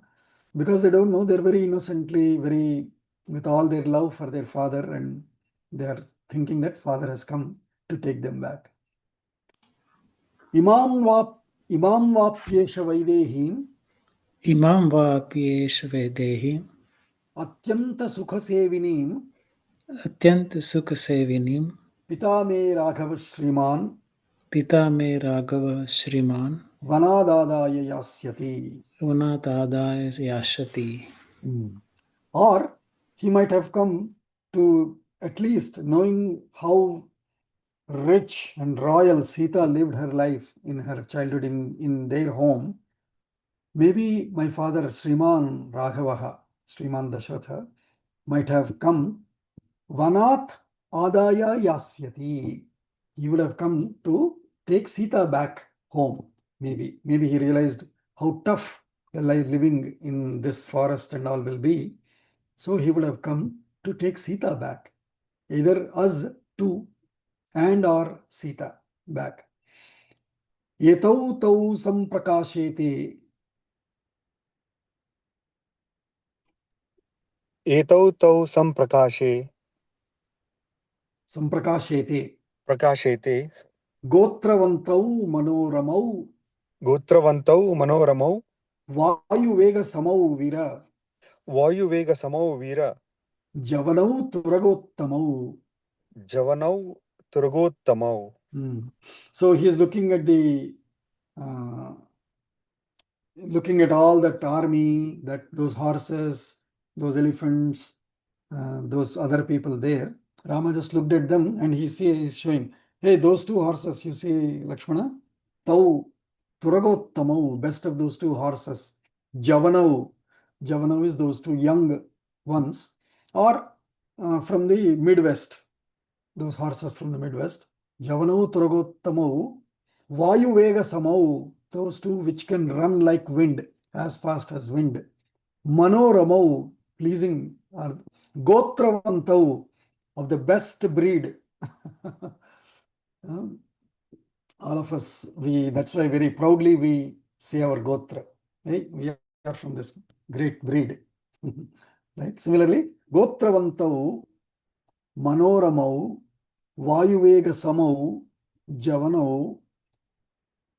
because they don't know, they're very innocently, with all their love for their father, and they are thinking that father has come to take them back. Imam Vapyesha Vaidehim Imam Vapyesha Vedehi Atyanta Sukhasevinim Atyant Sukha Sevinim Pita me Raghava Shriman Pita me Raghava Shriman Vanadadaya Yasyati. Unatadaya Yashati. Or he might have come to, at least knowing how rich and royal Sita lived her life in her childhood in their home. Maybe my father Sriman Raghavaha, Sriman Dasharatha, might have come Vanat Adaya Yasyati. He would have come to take Sita back home. Maybe he realized how tough the life living in this forest and all will be. So he would have come to take Sita back, either us two and or Sita back. Etau tau samprakashete. एतौ तौ सम्प्रकाशे Samprakashete. प्रकाशेते Gotravantau manoramau. गोत्रवन्तौ मनोरमौ Vayuvega samau vira. वायुवेगसमौ Veer Javanau turagottamau. जवनौ तुरगोत्तमौ. So he is looking at the looking at all that army, that those horses, those elephants, those other people there. Rama just looked at them and he's showing, hey, those two horses, you see, Lakshmana, Tau Turagottamau, best of those two horses. Javanau, Javanau is those two young ones, or from the Midwest, those horses from the Midwest. Javanau Turagottamau, Vayuvega Samau, those two which can run like wind, as fast as wind. Manoramau, pleasing, or Gotravantau, of the best breed. All of us, that's why very proudly we say our Gotra. Hey, we are from this great breed. Right? Similarly, Gotravantau, Manoramau, Vayuvega Samau, Javanau,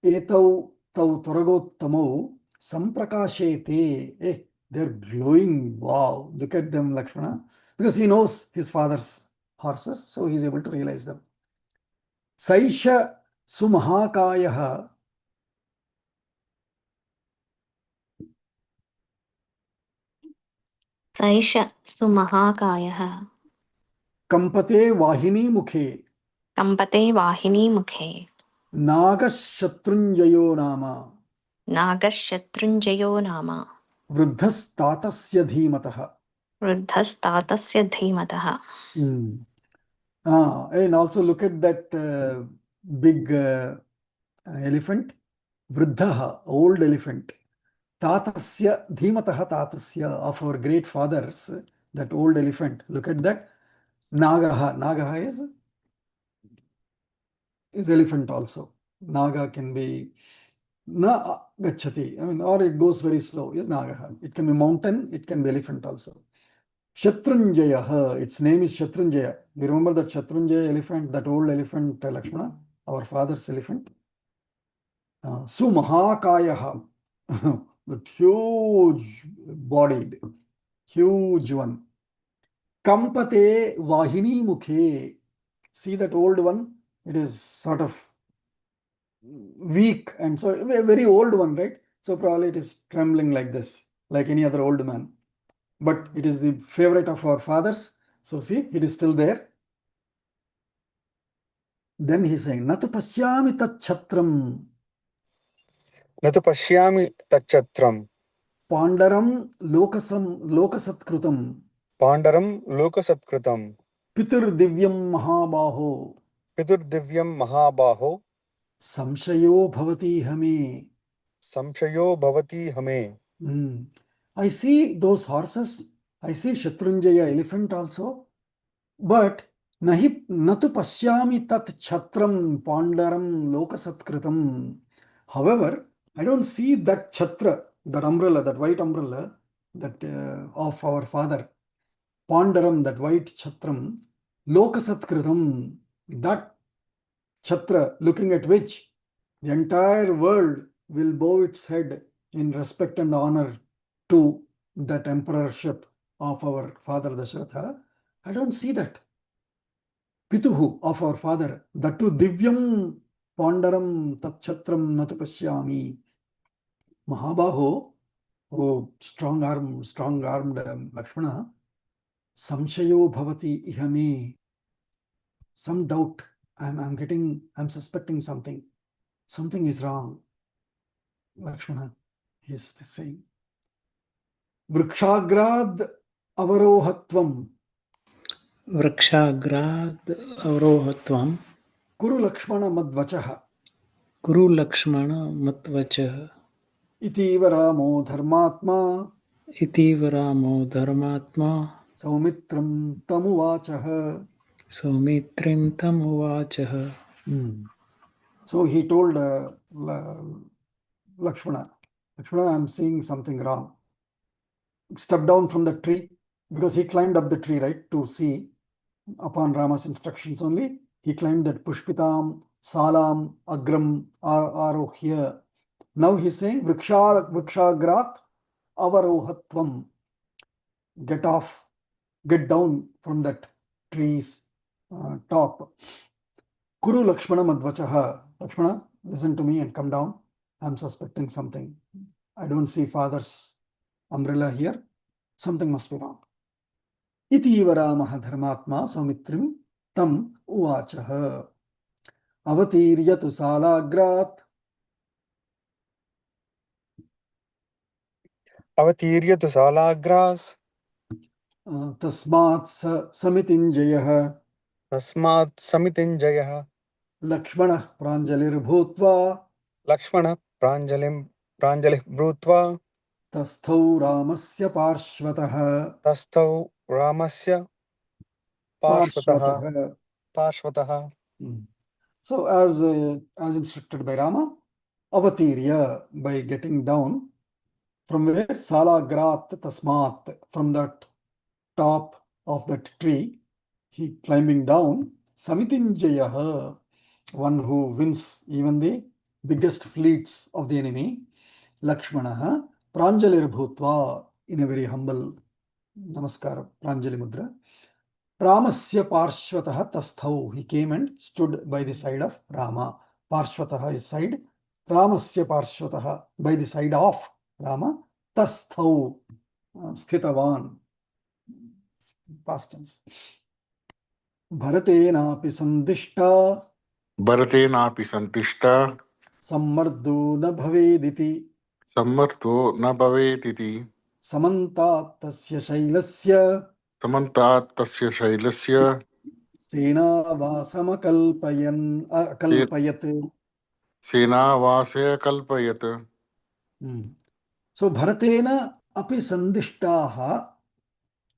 Etau Tau Turagottamau, Samprakashete. Eh, they're glowing. Wow, look at them, Lakshmana. Because he knows his father's horses, so he's able to realize them. Saisha Sumahakayaha. Saisha Sumahakayah Kampate Vahini Mukhe. Kampate Vahini Mukhe Nagashatrunjayo Nama. Nagashatrunjayo Nama Vruddhas Tatasya Dhimataha. Vruddhastatasya Dhimatah. And also look at that big elephant. Vruddhaha, old elephant. Tatasya, Dhimataha Tatasya, of our great fathers, that old elephant. Look at that. Nagaha. Nagaha is elephant also. Naga can be na gachati, I mean, or it goes very slow, is Nagaha. It can be mountain, it can be elephant also. Shatrunjaya, its name is Shatrunjaya. You remember that Shatrunjaya elephant, that old elephant, Lakshmana, our father's elephant? Sumahakayaha, that huge bodied, huge one. Kampate Vahini Mukhe. See that old one? It is sort of weak, and so a very old one, right? So probably it is trembling like this, like any other old man. But it is the favorite of our fathers. So see, it is still there. Then he is saying, Natu Pasyami Tat Chatram. न तु पश्यामि तच्चत्रम् Pandaram Lokasatkrutam. पाण्डरं लोकसत्कृतं Pitur Divyam Mahabaho. पितुर्दिव्यं महाबाहो Samshayo Bhavati Hame. संशयो भवति हमें. I see those horses. I see Shatrunjaya elephant also. But nahi natu pasyami tat chatram pandaram lokasatkritam. However, I don't see that chatra, that umbrella, that white umbrella, that of our father. Pandaram, that white chatram, lokasatkritam, that chatra, looking at which the entire world will bow its head in respect and honor to that emperorship of our father Dasharatha. I don't see that. Pituhu, of our father, that too Divyam Pandaram Tatchatram Natu Pashyami. Mahabaho, oh strong-armed Lakshmana, Samshayo Bhavati Ihame. Some doubt. I'm suspecting something. Something is wrong. Lakshmana is saying. Vrikshagrad Avarohatvam. Vrikshagrad Avrohatvam Kuru Lakshmana Madvachaha. Kuru Lakshmana Matvachah इतीव रामो धर्मात्मा इतीव रामो धर्मात्मा सौमित्रं तमुवाचः. सौमित्रिं तमुवाचः. So he told Lakshmana, I'm seeing something wrong. Step down from the tree, because he climbed up the tree, right, to see. Upon Rama's instructions only, he climbed that Pushpitam, Salam, Agram are here. Now he's saying Vrikshagrat Avarohatvam. Get down from that tree's top. Kuru Lakshmana Madvachaha. Lakshmana, listen to me and come down. I'm suspecting something. I don't see father's umbrella here. Something must be wrong. Itiva Ramah Dharmatma Saumitrim Tam Uvachaha. Avatiryatu Salagrat Avatirya tu salagras Tasmat Samitinjayah tasmat samitinjayah Lakshmana Pranjalir Bhutva Lakshmana pranjalih brutva Tasthau Ramasya Parshvatah tastau ramasya parshvataha. So as instructed by Rama, Avatirya, by getting down from where? Salagrat Tasmat, from that top of that tree, he climbing down. Samitinjayah, one who wins even the biggest fleets of the enemy. Lakshmana Pranjalir Bhutva, in a very humble namaskar, Pranjali Mudra. Ramasya Parshvataha Tasthau, he came and stood by the side of Rama. Parshvataha is side. Ramasya Parshvataha, by the side of Rama. Tasthau, Sthitavan, past tense. Bharatenapi sandishta भरतेनापि सन्तुष्टा sammardo na bhavediti सम्मर्दो न भवेदिति samantat tasya shailasya समन्तात् तस्य शैलस्य सेनावासमकल्पयत्. सेनावासय कल्पयत्. So Bharatena api sandishtaha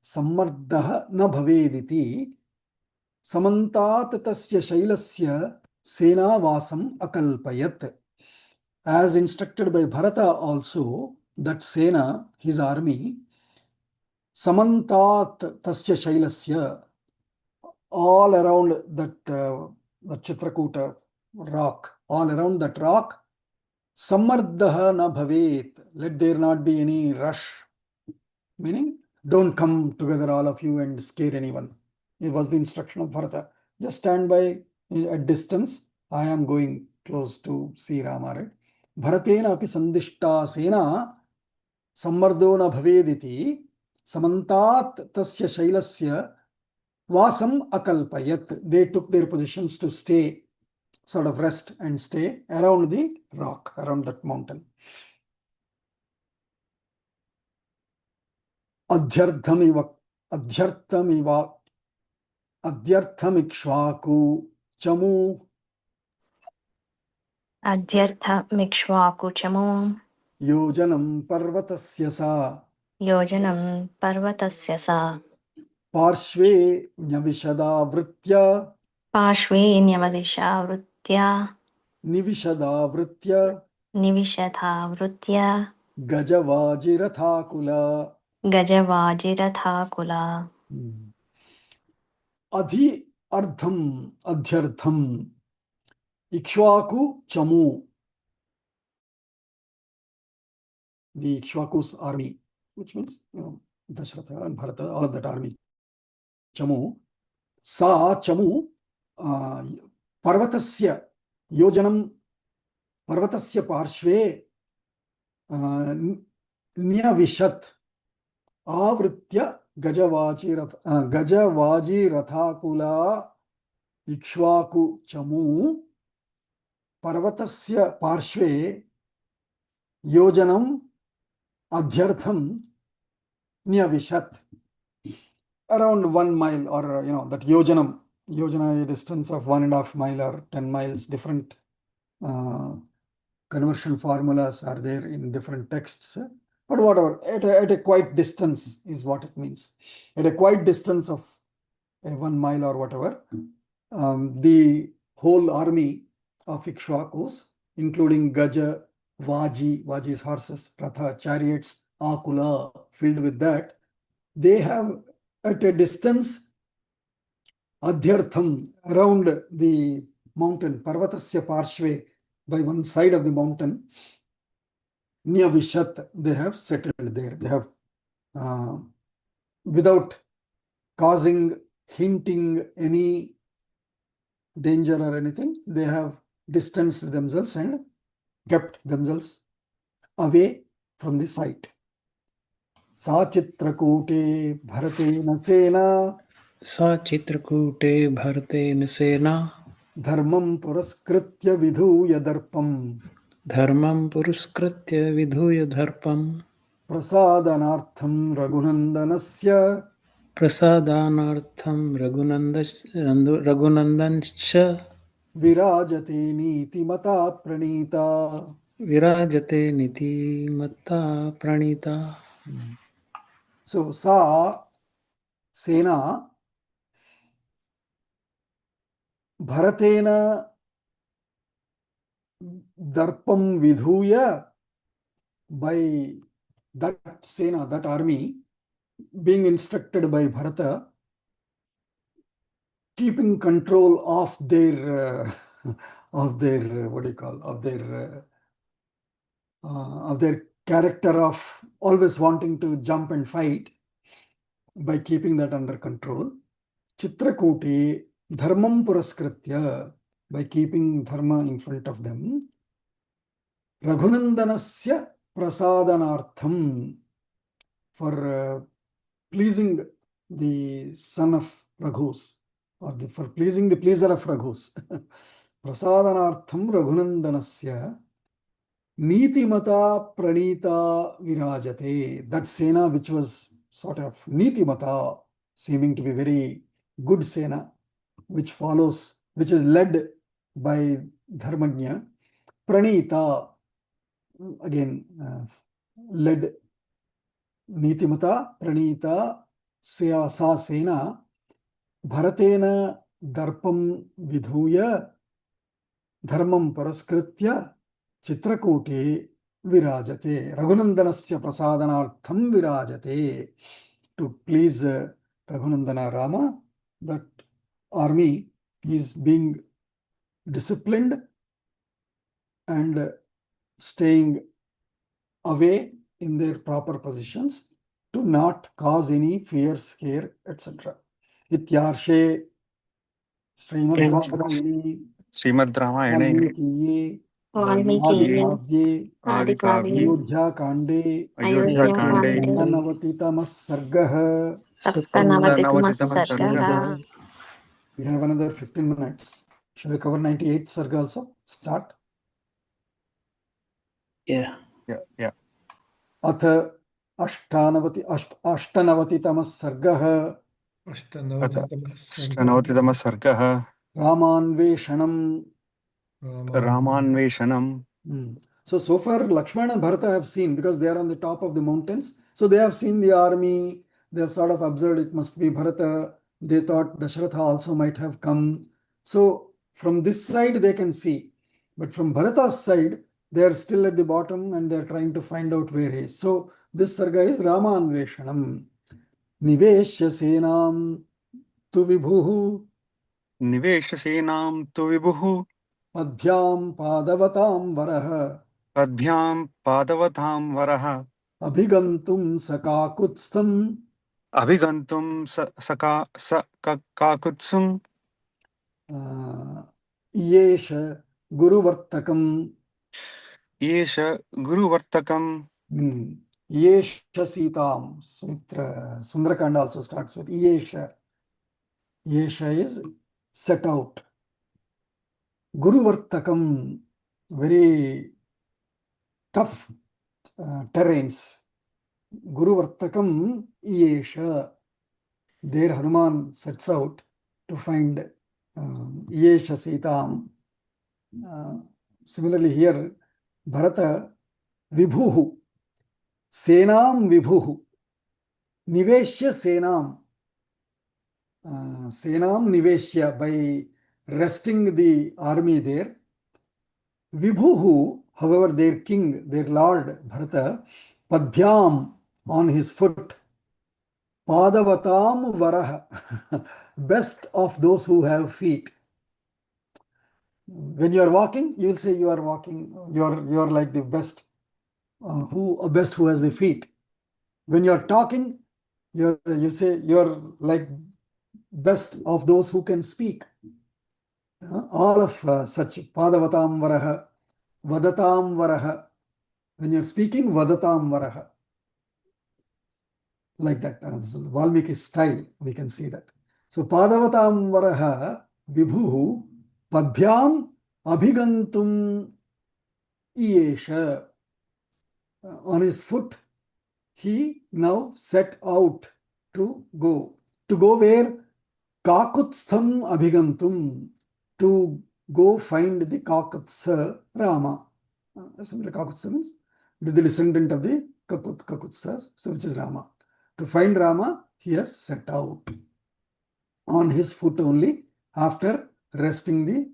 sammardha na bhavediti samantat tasya shailasya senavasam akalpayat. As instructed by Bharata also, that Sena, his army, samantat tasya shailasya, all around that Chitrakuta rock, all around that rock, sammardha na bhavet, let there not be any rush, meaning don't come together all of you and scare anyone. It was the instruction of Bharata. Just stand by at distance. I am going close to see Rama, right? Bharatena api sandishta sena sammardo na bhavediti samantat tasya shailasya vasam akalpayat. They took their positions to stay, sort of rest and stay around the rock, around that mountain. Adyarthamikshvaku chamu Adyartha Mikshvakuchamu yojanam parvatasya sa Yojanam Parvatasya sa parshve nyavishada vritya Pashve Nyavadisha Vrutya nivishada vritya Nivishatha Vrutya gajavajirathakula. Gajavajiratha Kula. Adhyartham Ikshvaku chamu, the Ikshvaku's army, which means, Dasharatha and Bharata, all of that army. Chamu, sa chamu, parvatasya, yojanam, parvatasya parshve, nyavishat, avritya gajavaji rathakula, Ikshvaku chamu, parvatasya parshve, yojanam, adhyartham, nyavishat, around 1 mile, or that yojana a distance of 1.5 miles or 10 miles, different conversion formulas are there in different texts, but whatever, at a quite distance is what it means. At a quite distance of 1 mile or whatever, the whole army of Ikshvakus, including Gaja, Vaji is horses, Ratha, chariots, Akula, filled with that, they have at a distance, Adhyartham, around the mountain, Parvatasya Parshve, by one side of the mountain, Nyavishat, they have settled there. They have, without causing, hinting any danger or anything, they have distanced themselves and kept themselves away from the site. Sa Chitrakute Bharatena Sena सा चित्रकूटे भरतेन सेना Dharmam Puraskritya Vidhuya Darpam धर्मं पुरस्कृत्य विधूय दर्पं Prasadanartham Raghunandanasya प्रसादानार्थं रघुनन्दनश्च Virajate Nitimata Pranita. विराजते नीतिमत्ता Pranita. So Sa Sena Bharatena Darpam Vidhuya, by that Sena, that army, being instructed by Bharata, keeping control of their what do you call, of their character of always wanting to jump and fight, by keeping that under control. Chitrakuti Dharmam Puraskritya, by keeping Dharma in front of them. Raghunandanasya Prasadanartham, for pleasing the son of Raghus, or for pleasing the pleaser of Raghus. Prasadanartham Raghunandanasya Nitimata Pranita Virajate. That Sena, which was sort of Nitimata, seeming to be very good Sena, which is led by Dharmajna. Pranita, again, led Nitimata, Pranita, Sa Sena, Bharatena Darpam Vidhuya, Dharmam Paraskritya, Chitrakuti Virajate, Raghunandanasya Prasadanartham Virajate. To please Raghunandana Rama, that army is being disciplined and staying away in their proper positions to not cause any fear, scare, etc. Ityarshe Srimad Ramayani Srimad Ramayane Valmikiye Valmikiye Adikavye Adikavye Ayodhya Kande Ayodhya Kande Saptanavatitamah Sargah. Saptanavatitamः Saptanavatitamः सर्गः. Sargah. We have another 15 minutes. Shall we cover 98th Sarga also? Start. Yeah. Yeah. अथ अष्टनवतितमः सर्गः अष्टनवतितमः सर्गः रामान्वेषणम्. Ramanveshanam. So far Lakshmana and Bharata have seen, because they are on the top of the mountains, so they have seen the army, they have sort of observed it must be Bharata. They thought Dasharatha also might have come. So from this side they can see, but from Bharata's side they are still at the bottom and they are trying to find out where he is. So this sarga is Ramanveshanam. Niveshya senam tu vibhuhu Niveshasenam tu vibhuhu padbhyam padavatam varaha padbhyam padavatam varaha abhigantum sakakutstam abhigantum kakutsum Yesha Guruvartakam. Yesha Guruvartakam. Yesha Sitam. Sundarakanda also starts with Yesha. Yesha is set out. Guruvartakam, very tough terrains. Guruvartakam Yesha. There Hanuman sets out to find Yesha Sitam. Similarly here, Bharata Vibhuhu, Senam Vibhuhu, Niveshya Senam, Senam Niveshya, by resting the army there. Vibhuhu, however, their king, their lord, Bharata, Padbhyam, on his foot, Padavatam Varaha, best of those who have feet. When you are walking, you will say you are walking, you are like the best, best who has the feet. When you are talking, you say you are like best of those who can speak. All of such Padavatam Varaha, Vadatam Varaha. When you are speaking, Vadatam Varaha. Like that, Valmiki style, we can see that. So Padavatam Varaha Vibhuhu Padbhyam Abhigantum Iyesha. On his foot, he now set out to go. To go where? Kakutstham Abhigantum. To go find the Kakutsa Rama. Kakutsa means the descendant of the Kakutsas, so which is Rama. To find Rama, he has set out on his foot only after resting the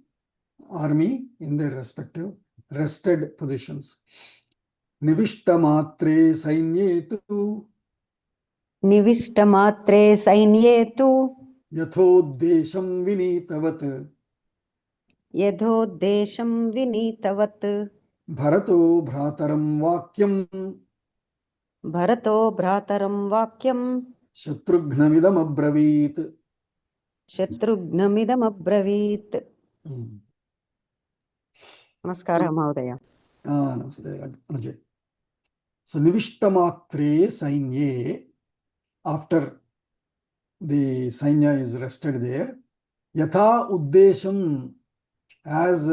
army in their respective rested positions. Nivistamatre sainyetu निविष्टमात्रे सैन्ये तु yathodesham vinitavat यथोद्देशं विनीतवत् bharato bhrataram vakyam भरतो भ्रातरं वाक्यं shatrugnamidam abravit. शत्रुघ्नमिदमब्रवीत्. नमस्कारः महोदय. Namaste, Anuj. So Nivistamatre Sainye, after the Sainya is rested there, Yatha Uddesham, as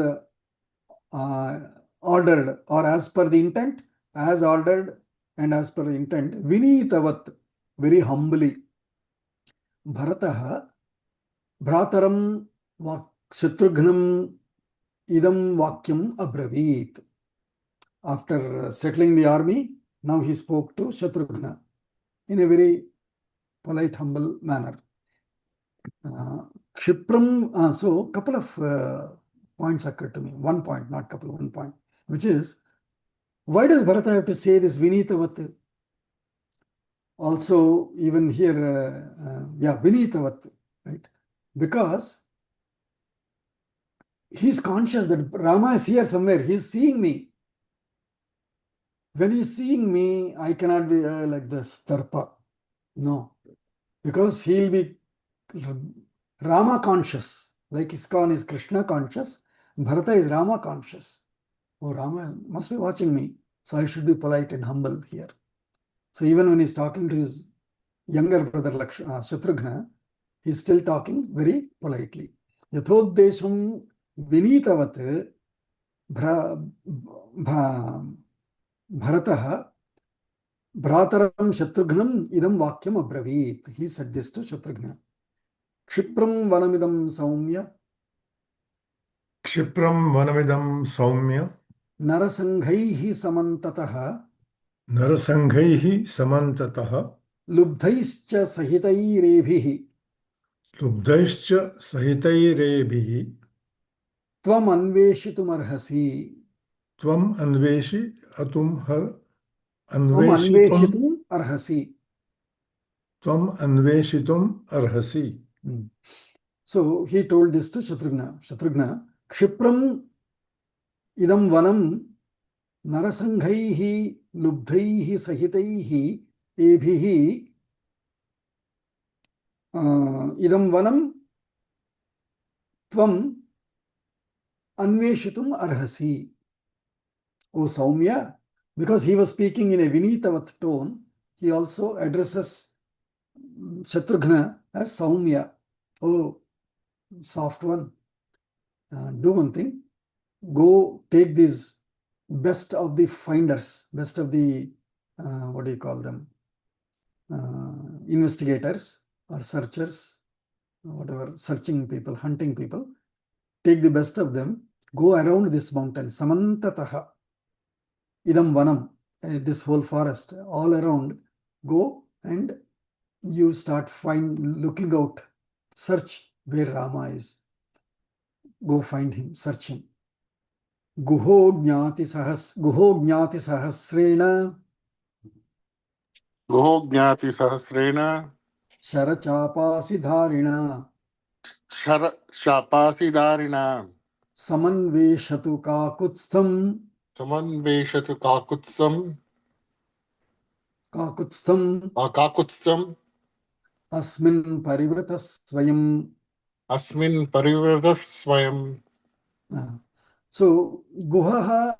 ordered or as per the intent, as ordered and as per the intent, Vinitavat, very humbly, Bharataha, Bhrataram Shatrughnam Idam Vakyam Abravit. After settling the army, now he spoke to Shatrughna in a very polite, humble manner. Kshipram, so couple of points occurred to me. One point, not couple, one point, which is, why does Bharata have to say this Vinitavat? Also, even here, Vinitavat, right? Because he's conscious that Rama is here somewhere, he's seeing me. When he's seeing me, I cannot be like this, Tarpa. No, because he'll be Rama conscious, like ISKCON is Krishna conscious, Bharata is Rama conscious. Oh, Rama must be watching me, so I should be polite and humble here. So even when he's talking to his younger brother Shatrughna, he's still talking very politely. Yathodesham vinitavat Bharataha Bhrataram Shatrughnam idam vakyam abravit. He said this to Shatrughna. Kshipram vanamidam saumya. Kshipram vanamidam saumya. Narasangaihi samantataha. Narasangaihi samantataha. Lubdhaischa sahitairebhihi. Lubdhaischa sahitairebhihi. Tvam anveshitum arhasi. Tvam anveshi atumhar. Anveshitum arhasi. Tvam anveshitum arhasi. So he told this to Shatrughna. Shatrughna, Kshipram idam vanam narasangaihi lubdhaihi sahitaihi ebhihi idam vanam tvam anveshitum arhasi. O Saumya, because he was speaking in a Vinitavat tone, he also addresses Shatrughna as Saumya. Oh, soft one. Do one thing. Go take these best of the finders, best of the, what do you call them? Investigators or searchers, whatever, searching people, hunting people. Take the best of them. Go around this mountain. Samantataha. idam vanam, this whole forest, all around, go and you start looking out, search where Rama is. Go find him, search him. Guho gnati sahasrena गुहो ज्ञाति सहस्रेण sharachapasi dharina शर शापासिदारिणा samanveshatu kakutstham समन्वेषतु काकुत्सं काकुत्सं asmin parivrata swayam. अस्मिन् परिवृतः स्वयं. So guhaha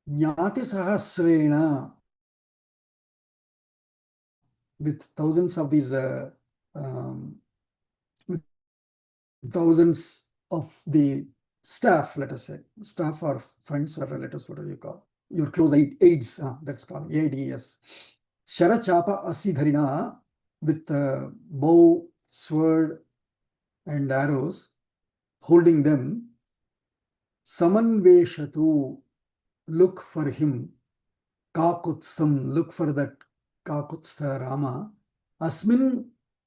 gnati sahasrena, with thousands of these with thousands of the staff, let us say, staff or friends or relatives, whatever you call, your close aids, that's called AIDS. Sharachapa asidharina, with bow, sword, and arrows, holding them. Samanveshatu, look for him. Kakutsam, look for that Kakutstha Rama. Asmin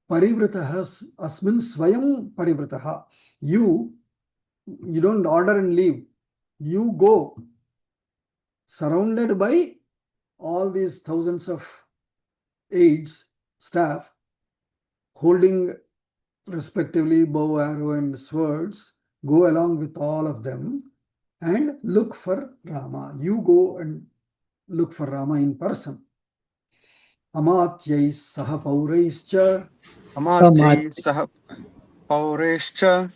parivrataha, asmin swayam parivrataha. You don't order and leave. You go, surrounded by all these thousands of aides, staff, holding respectively bow, arrow, and swords. Go along with all of them and look for Rama. You go and look for Rama in person. Amatyai saha pauraischa अमात्यै सह पौरेश्च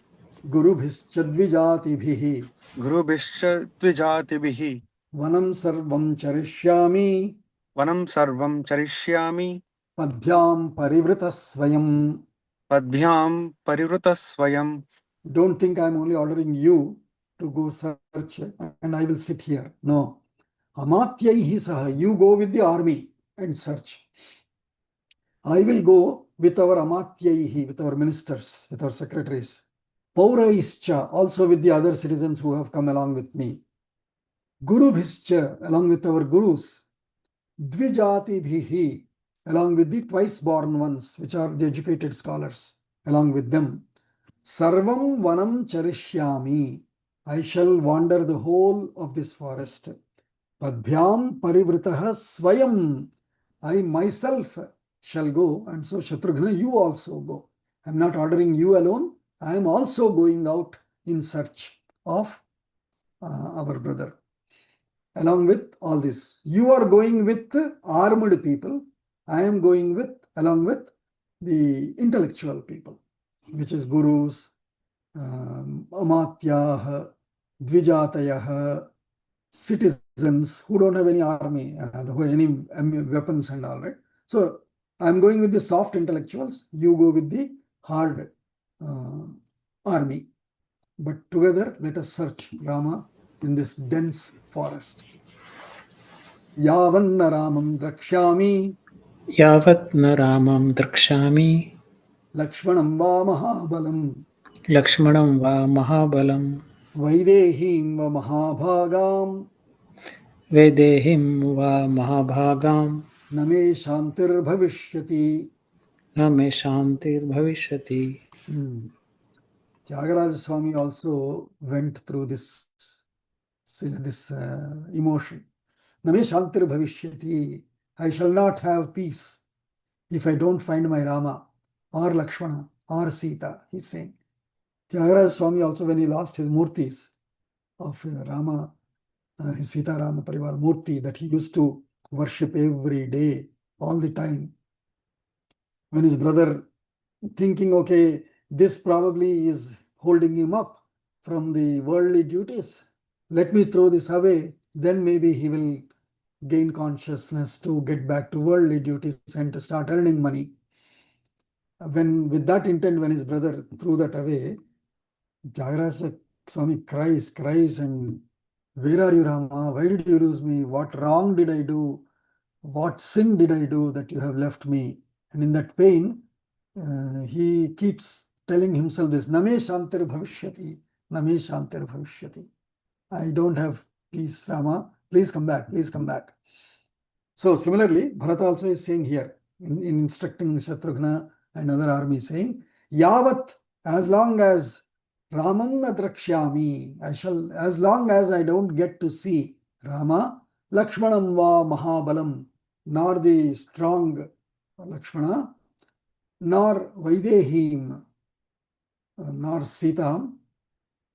gurubhischa dvijatibhihi गुरुभिश्च द्विजातिभिः vanam sarvam charishyami वनं सर्वं चरिष्यामि padbhyam parivrita swayam. पद्भ्यां परिवृतः स्वयं. Don't think I'm only ordering you to go search and I will sit here. No. Amatyaihi saha, you go with the army and search. I will go with our amatyaihi, with our ministers, with our secretaries. Pauraischa, also with the other citizens who have come along with me. Gurubhischa, along with our gurus. Dvijatibhihi, along with the twice born ones, which are the educated scholars, along with them. Sarvam vanam charishyami, I shall wander the whole of this forest. Padbhyam parivritaha swayam, I myself shall go, and so Shatrughna, you also go. I am not ordering you alone, I am also going out in search of our brother. Along with all this, you are going with armed people, I am going along with the intellectual people, which is gurus, amatyah, dvijatayah, citizens who don't have any army, any weapons and all, right? So I'm going with the soft intellectuals, you go with the hard army. But together, let us search Rama in this dense forest. Yavanna Ramam drakshami यावत् न रामं द्रक्ष्यामि Lakshmanam va mahabalam लक्ष्मणं वा महाबलं Vaidehim va mahabhagam वैदेहीं वा महाभागां Name Shantir bhavishyati. न मे शान्तिर्भविष्यति. Tyagaraja Swami also went through this emotion. Name Shantir bhavishyati. I shall not have peace if I don't find my Rama or Lakshmana or Sita, he's saying. Tyagaraja Swami also, when he lost his murtis of Rama, his Sita Rama Parivar murti that he used to worship every day, all the time, when his brother, thinking, okay, this probably is holding him up from the worldly duties, let me throw this away, then maybe he will gain consciousness to get back to worldly duties and to start earning money. With that intent, when his brother threw that away, Tyagaraja Swami cries, and where are you, Rama? Why did you lose me? What wrong did I do? What sin did I do that you have left me? And in that pain, he keeps telling himself this, Name Shantir Bhavishyati, Name Shantir Bhavishyati. I don't have peace, Rama. Please come back, please come back. So similarly, Bharata also is saying here, in instructing Shatrughna and other army, saying, Yavat, as long as Ramam na drakshyami, as long as I don't get to see Rama, Lakshmanam va Mahabalam, nor the strong Lakshmana, nor Vaidehim, nor Sitam,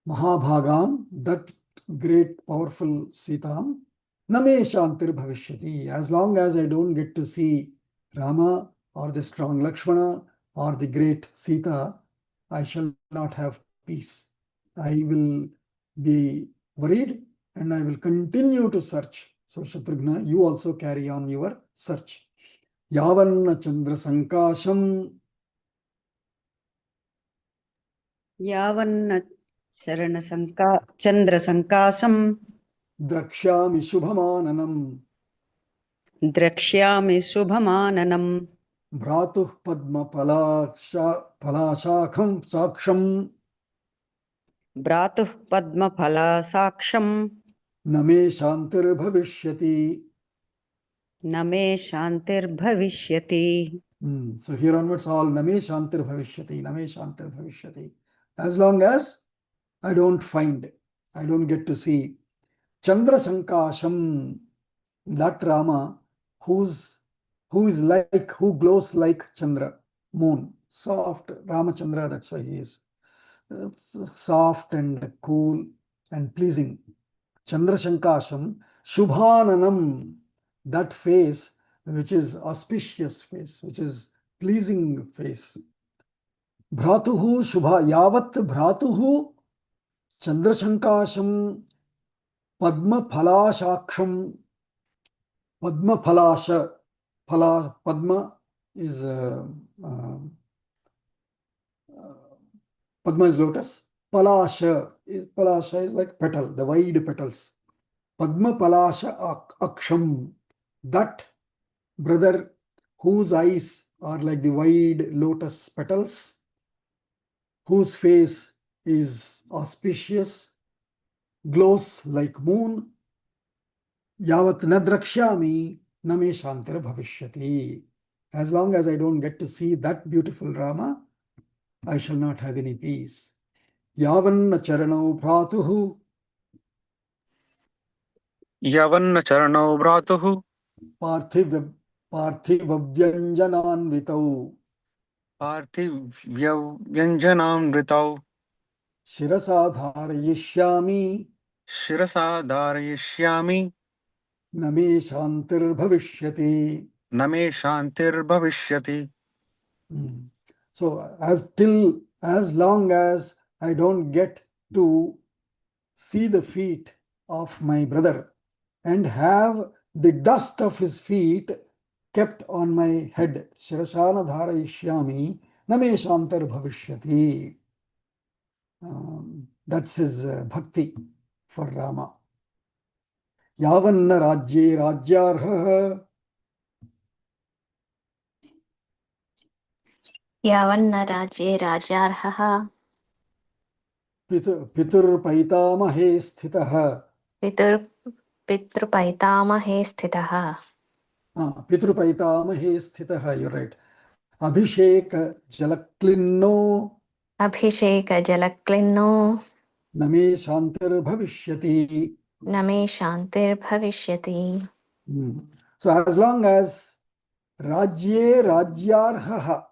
Mahabhagam, that great powerful Sitam, Name Shantir Bhavishyati. As long as I don't get to see Rama or the strong Lakshmana or the great Sita, I shall not have peace. I will be worried and I will continue to search. So Shatrughna, you also carry on your search. Yavanna Chandra Sankasham यावन्न चन्द्रसङ्काशं Drakshami Shubhamananam द्रक्ष्यामि शुभमाननम् Bhratuh Padma Palashakham Saksham भ्रातुः पद्मफलासाक्षं Name Shantir Bhavishyati. न मे शान्तिर्भविष्यति. So here onwards all Name Shantir Bhavishyati, Name Shantir Bhavishyati. As long as I don't find, I don't get to see Chandra Sankasham, that Rama who glows like Chandra, moon, soft Ramachandra, that's why he is soft and cool and pleasing. Chandra Sankasham, Shubhananam, that face which is auspicious face, which is pleasing face. Bhratuhu Shubha, Yavat Bhratuhu Chandra Sankasham Padma Phalashaksham. Padma Phalasha, Padma is Padma is lotus. Palasha is like petal, the wide petals. Padma Palasha Aksham, that brother whose eyes are like the wide lotus petals, whose face is auspicious, glows like moon. Yavat na drakshami name shantir bhavishyati. As long as I don't get to see that beautiful Rama, I shall not have any peace. Yavanna charanau bhratuhu yavanna charanau bhratuhu parthivyavyanjananvitau पार्थिव्यव्यञ्जनां ऋतौ shirasa dharayishyami शिरसा धारयिष्यामि name shantir bhavishyati. न मे शान्तिर्भविष्यति. So as long as I don't get to see the feet of my brother and have the dust of his feet kept on my head, Shirashana Dharayishyami Name Shantar Bhavishyati. That's his bhakti for Rama. Yavanna Rajye Rajyarha यावन्न राज्ये राज्यार्हः Pitur Paitamahe Sthitaha. पितृपैतामहे स्थितः Pitru Paitamahe Sthitaha, you're right. Abhishek Jalaklinno अभिषेकजलक्लिन्नो Name Shantar Bhavishyati. न मे शान्तिर्भविष्यति. So as long as Rajye Rajyarha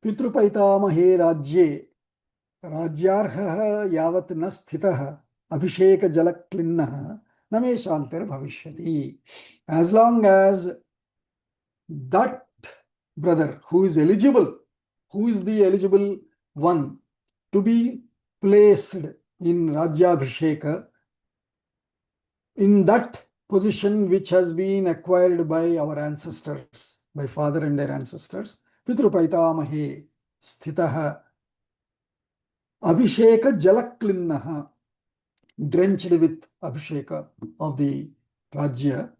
Pitrupaitamahe Rajye Rajyarha Yavat Nasthitaha Abhishek Jalaklinnaha Name Shantar Bhavishyati. As long as that brother who is eligible, who is the eligible one to be placed in Rajyabhisheka, in that position which has been acquired by our ancestors, by father and their ancestors, Pitrupaitamahe Sthitaha Abhisheka Jalaklinnaha, drenched with Abhisheka of the Rajya,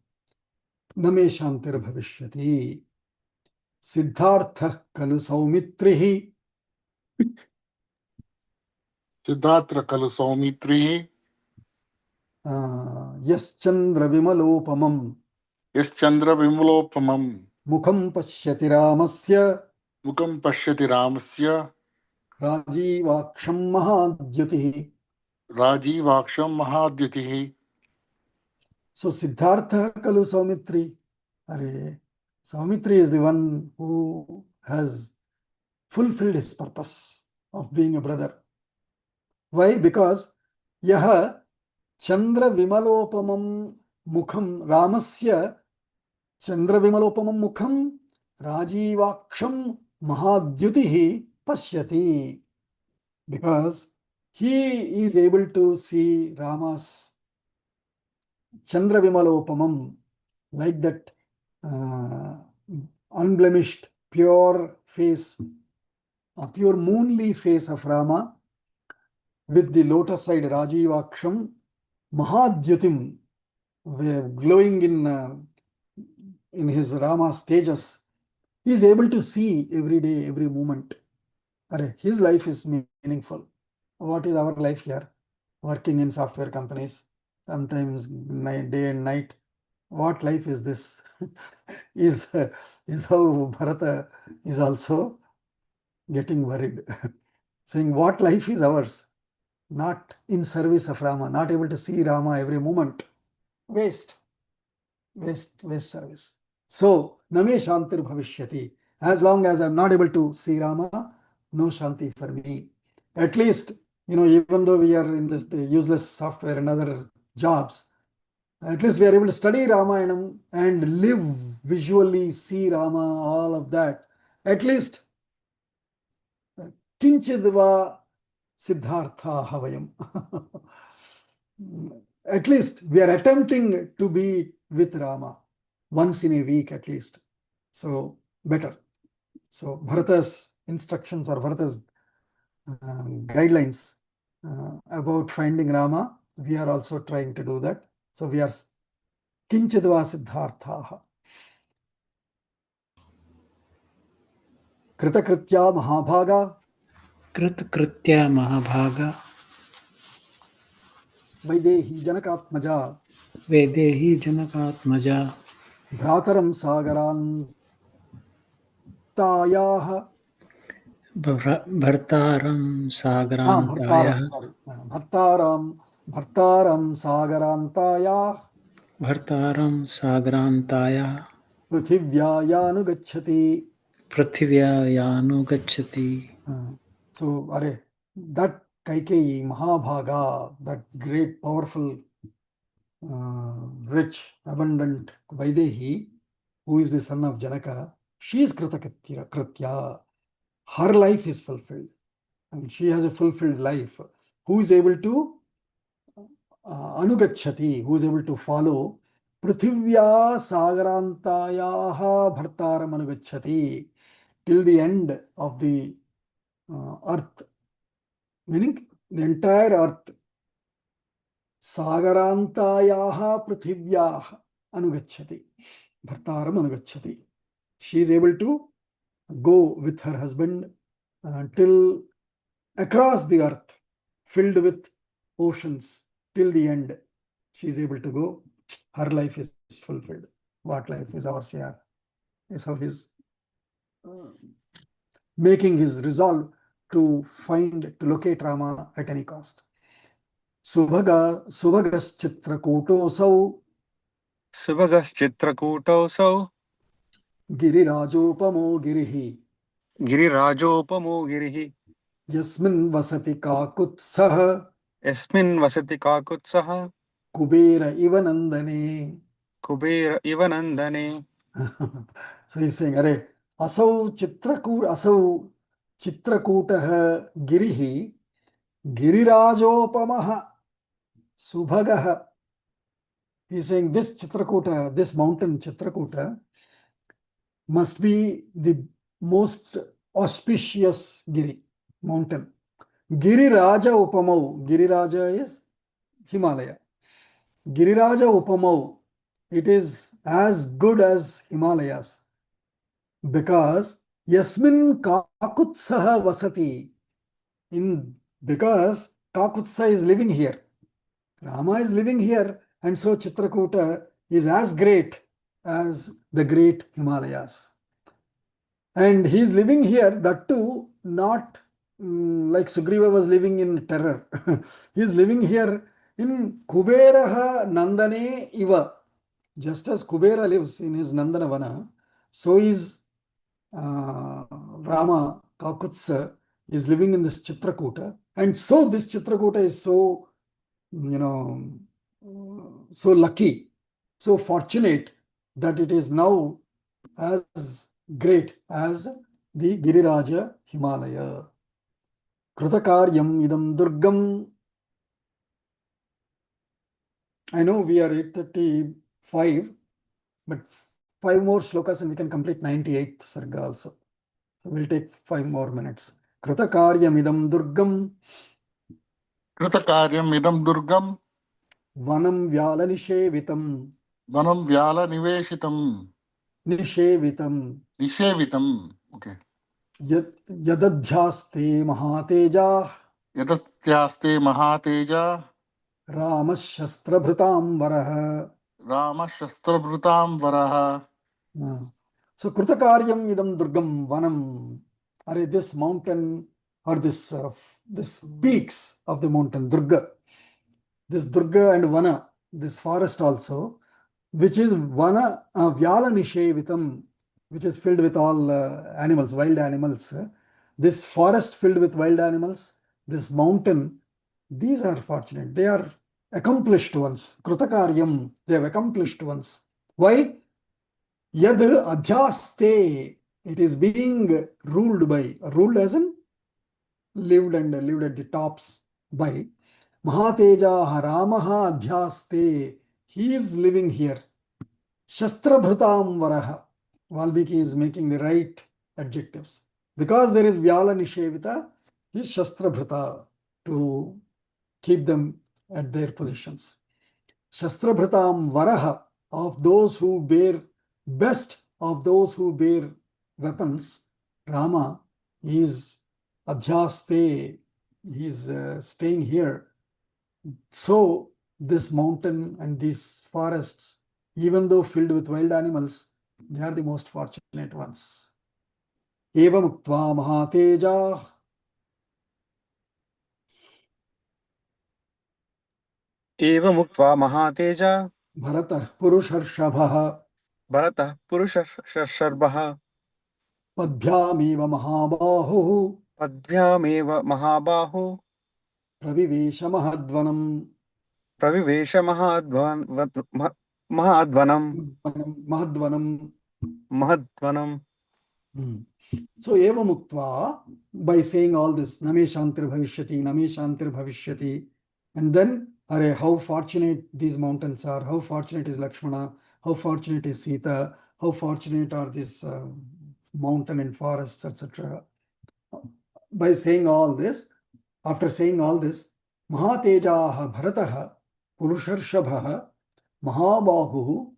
Name Shantir Bhavishyati. Siddhartha Kalu Saumitrihi Siddhartha Kalu Saumitrihi Yaschandra Vimalopamam Yaschandra Vimalopamam Mukham Pashyati Ramasya Mukam Pashyati Ramasya Rajivaksham Mahadyatihi. Rajivaksham Mahadyatihi. So Siddhartha Kalu Saumitri. Are, Saumitri is the one who has fulfilled his purpose of being a brother. Why? Because Yaha Chandra Vimalopamam Mukham Ramasya Chandra Vimalopamam Mukham Rajivaksham Mahadyutihi Pashyati. Because he is able to see Rama's Chandra Vimalopamam, like that unblemished, pure face, a pure moonly face of Rama with the lotus side Rajivaksham Mahadyutim, glowing in his Rama's tejas. He is able to see every day, every moment. His life is meaningful. What is our life here? Working in software companies, sometimes day and night. What life is this? is how Bharata is also getting worried, saying, what life is ours? Not in service of Rama, not able to see Rama every moment. Waste service. So, Name Shantir Bhavishyati. As long as I'm not able to see Rama, no Shanti for me. At least, even though we are in this useless software and other jobs, at least we are able to study Ramayanam and live visually, see Rama, all of that. At least, Kinchidva Siddhartha Havayam. At least we are attempting to be with Rama once in a week at least. So better. So Bharata's instructions or Bharata's guidelines about finding Rama, we are also trying to do that. So we are Kinchidva Siddhartha. Kritakritya Mahabhaga कृतकृत्या Mahabhaga Vaidehi Janakatmaja Vaidehi जनकात्मजा Bhrataram Sagarantayaha भर्तारं सागरान्तायः Bhartaram Sagarantaya भर्तारं सागरान्तायः Prithivyayanugachati. पृथिव्यायानुगच्छति. So, that Kaikeyi Mahabhaga, that great, powerful, rich, abundant Vaidehi, who is the son of Janaka, she is Kritya. Her life is fulfilled. And she has a fulfilled life. Who is able to Anugachati, who is able to follow Prithivya Sagarantayaha Bhartaram Anugachati till the end of the earth, meaning the entire earth. Sagarantayaha Prithivyaha Anugachati, Bhartaram Anugachati. She is able to go with her husband till across the earth, filled with oceans, till the end. She is able to go. Her life is fulfilled. What life is ours here? Is how he's making his resolve to locate Rama at any cost. Subhagaschitrakutosau Subhagaschitrakutosau Girirajopamo Girihi Girirajopamo Girihi Yasmin Vasati Kakutsaha Yasmin vasati kakutsaha Kubera Ivanandane. Kubera ivanandane. So he's saying, Asau Chitrakutaha Girihi Girirajopamaha Subhagaha. He's saying this Chitrakuta, this mountain Chitrakuta, must be the most auspicious Giri, mountain. Giriraja Upamau. Giriraja is Himalaya. Giriraja Upamau. It is as good as Himalayas. Because Yasmin Kakutsaha Vasati. Because Kakutsa is living here. Rama is living here, and so Chitrakuta is as great as the great Himalayas. And he is living here, that too, not like Sugriva was living in terror. He is living here in Kuberaha Nandane Iva. Just as Kubera lives in his Nandanavana, so is Rama Kakutsa is living in this Chitrakuta. And so this Chitrakuta is so, so lucky, so fortunate that it is now as great as the Giriraja Himalaya. Krutakaryam idam durgam. I know we are 8:35, but 5 more shlokas and we can complete 98th Sarga also. So we'll take 5 more minutes. Krutakaryam idam durgam. कृतकार्यम् इदं दुर्गं Vanam vyala nishevitam. वनं व्यालनिवेशितं Nishevitam. निषेवितम् okay Yadadhyaste mahateja. यदत्यास्ते महातेजा Ramashastrabhrutam varaha. रामशस्त्रभृतां वरः. So Krutakaryam idam durgam vanam. Are this mountain or this peaks of the mountain Durga. This Durga and Vana, this forest also, which is Vana Vyala Nishevitam, which is filled with all animals, wild animals. This forest filled with wild animals, this mountain, these are fortunate. They are accomplished ones. Krutakaryam, they have accomplished ones. Why? Yad adhyaste, it is being ruled by, ruled as in lived at the tops by Mahateja Ramaha adhyaste, he is living here. Shastrabhrutam varaha, Valmiki is making the right adjectives. Because there is Vyala Nishevita, he is Shastrabhruta to keep them at their positions. Shastrabhrutam varaha, of those who bear, best of those who bear weapons, Rama is adhyaste, he is staying here. So this mountain and these forests, even though filled with wild animals, they are the most fortunate ones. Eva muktva mahateja. एवमुक्त्वा महातेजा Bharata Purusharshabha. भरतः पुरुषशर्षभः Padbhyameva mahabahu. पद्भ्यामेव महाबाहो Pravivesha mahadvanam. प्रविवेश महाध्वनम् Mahadvanam. महध्वनम्. So eva muktva, by saying all this, Name Shantir Bhavishyati, Name Shantir Bhavishyati, and then how fortunate these mountains are, how fortunate is Lakshmana, how fortunate is Sita, how fortunate are these mountain and forests, etc. By saying all this, after saying all this, Mahatejaha Bharataha Purusharshabha Mahabahu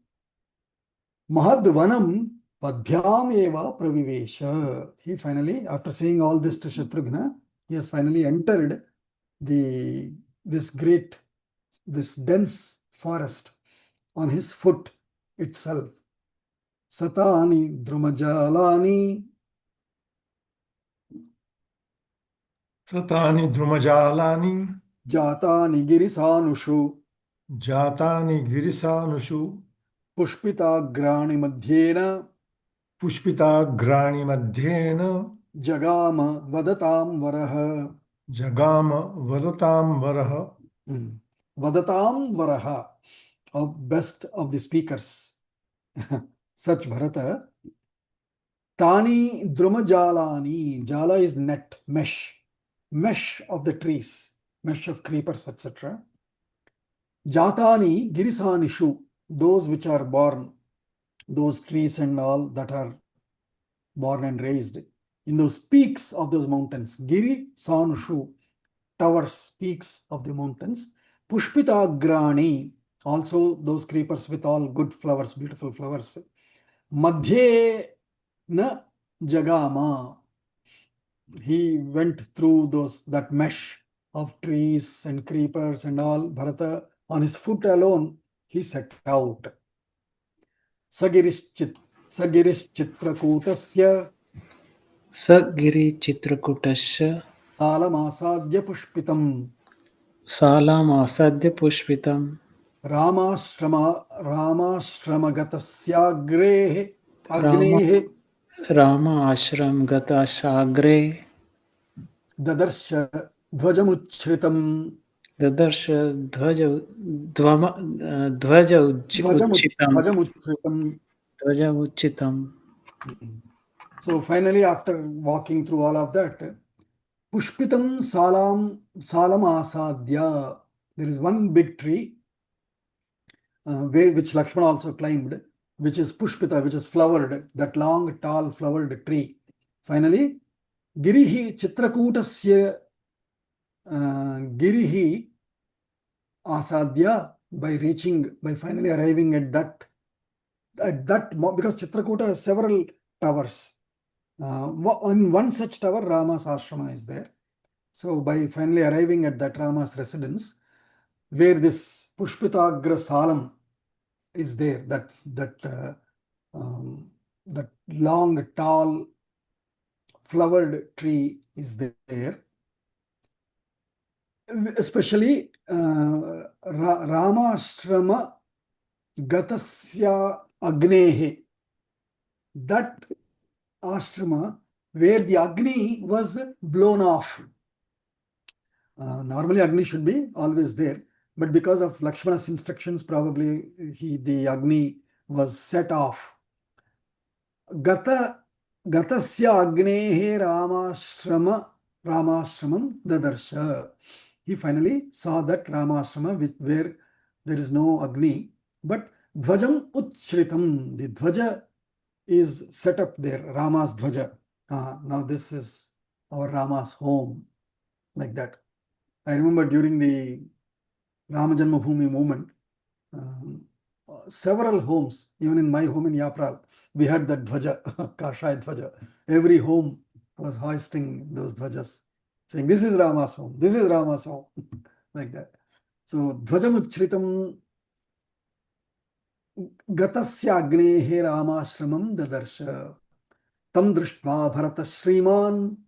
Mahadvanam Padbhyam eva pravivesha. He finally, after saying all this to Shatrughna, he has finally entered this dense forest on his foot itself. Satani drumajalani. Satani drumajalani Jatani girisanushu. jatani girisanushu Pushpitagrani madhyena. pushpitagrani madhyena Jagama vadatam varaha. jagama vadatam varaha. Vadatam varaha, of best of the speakers. Such Bharata. Tani drumajalani. Jala is net, mesh of the trees, mesh of creepers, etc. Jatani girisanishu, those which are born, those trees and all that are born and raised in those peaks of those mountains. Giri sanushu, towers, peaks of the mountains. Pushpitagrani, also those creepers with all good flowers, beautiful flowers. Madhye na jagama, he went through that mesh of trees and creepers and all. Bharata On his foot alone, he set out. Sagirischitrakootasya स गिरिचित्रकूटस्य salamasadya pushpitam सालामासाद्य पुष्पितं रामाश्रमगतस्याग्रेः Ram अग्नेः राम आश्रम गताशाग्रे ददर्श ध्वजमुच्छ्रितम् ददर्श ध्वज उच्चितं ध्वजमुच्चितम्. So finally, after walking through all of that, Pushpitam Salam Asadya. There is one big tree which Lakshmana also climbed, which is Pushpita, which is flowered, that long, tall, flowered tree. Finally, Girihi Chitrakutasya Girihi Asadya, by finally arriving at that, because Chitrakuta has several towers. On one such tower, Rama's ashrama is there. So by finally arriving at that Rama's residence, where this Pushpitagra Salam is there, that long, tall, flowered tree is there. Especially Rama Ashrama Gatasya Agnehe, that ashrama where the Agni was blown off. Normally Agni should be always there, but because of Lakshmana's instructions, probably the Agni was set off. Gatasya Agnehe Ramashramam Dadarsha. He finally saw that Ramashrama where there is no Agni, but Dhvajam Uchritam, the Dhvaja is set up there, Rama's Dhvaja. Now this is our Rama's home, like that. I remember during the Rama Janmabhoomi movement, several homes, even in my home in Yapral, we had that Dhvaja, Kashai Dhvaja. Every home was hoisting those Dhvajas, saying, this is Rama's home, this is Rama's home, like that. So, Dhvajam Uchritam Gatasya Agnehe Ramashramam Dadarsha Tam Drishtva Bharata Shriman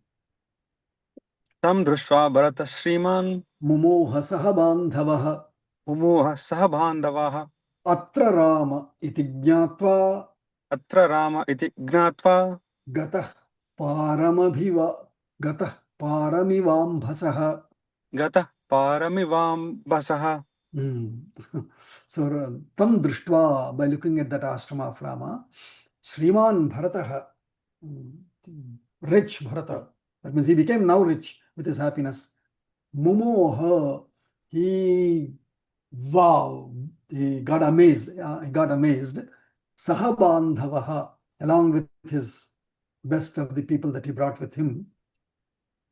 तं दृष्ट्वा भरतः श्रीमान् Mumoha Saha Bandhavaha मुमुः सह बान्धवाः Atra Rama iti Jnatva अत्र राम इति ज्ञात्वा Gatah Paramivambhasaha. गतः पारमिवाम्भसः. So, Tam Drishtva, by looking at that ashrama of Rama, Shriman Bharataha, rich Bharata, that means he became now rich with his happiness. Mumoha, he got amazed, Sahabandhavaha, along with his best of the people that he brought with him.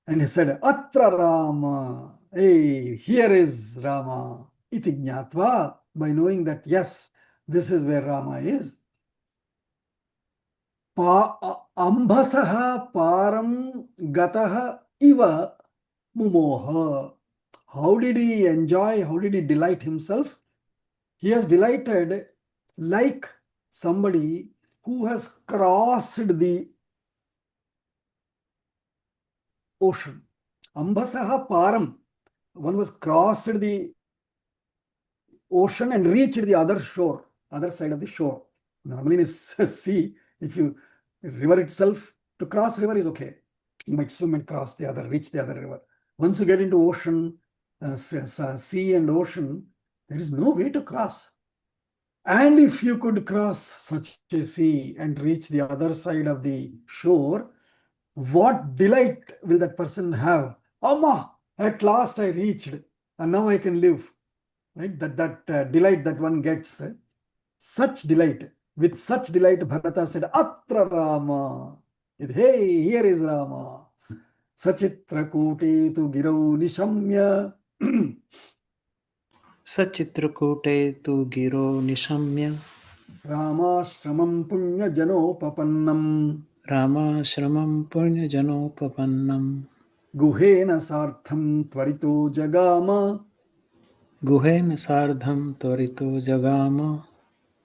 And he said, Atra Rama, hey, here is Rama. Iti Jnatva, by knowing that, yes, this is where Rama is. Ambhasaha param gataha iva mumoha. How did he enjoy, how did he delight himself? He has delighted like somebody who has crossed the ocean. Ambhasaha param. One was crossed the ocean and reached the other shore, other side of the shore. Normally in a sea, if you river itself, to cross river is okay. You might swim and cross the other, reach the other river. Once you get into ocean, sea and ocean, there is no way to cross. And if you could cross such a sea and reach the other side of the shore, what delight will that person have? Amma, at last I reached, and now I can live. Right? That delight that one gets, such delight. With such delight, Bharata said, Atra Rama. Hey, here is Rama. Sachitrakote tu girau nishamya. सचित्रकूटे तु गिरो निशम्य Ramashramam punya janopapannam. रामाश्रमं पुण्यजनोपपन्नं Guhena sartham tvarito jagama. गुहेन सार्धं त्वरितो जगाम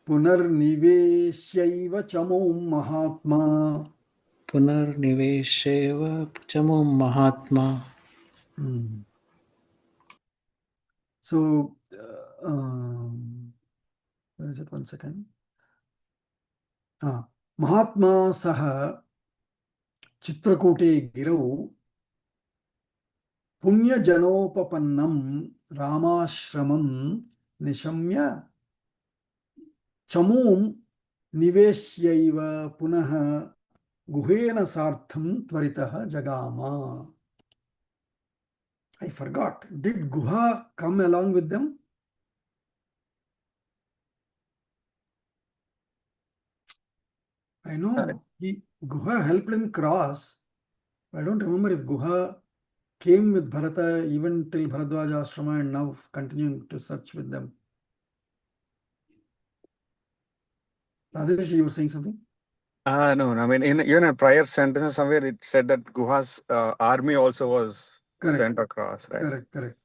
पुनर्निवेश्यैव चमों महात्मा पुनर्निवेशेव चमुं महात्मा. So, where is it? 1 second. महात्मा सह चित्रकूटे गिरौ पुण्यजनोपपन्नं रामाश्रमं निशम्य चमूं निवेश्यैव पुनः गुहेन सार्थं त्वरितः जगाम. I forgot. Did Guha come along with them? I know Guha helped him cross. I don't remember if Guha came with Bharata even till Bharadwaja Ashrama and now continuing to search with them. Rajesh, you were saying something? No, I mean, even in prior sentences somewhere it said that Guha's army also was sent across, right? Correct.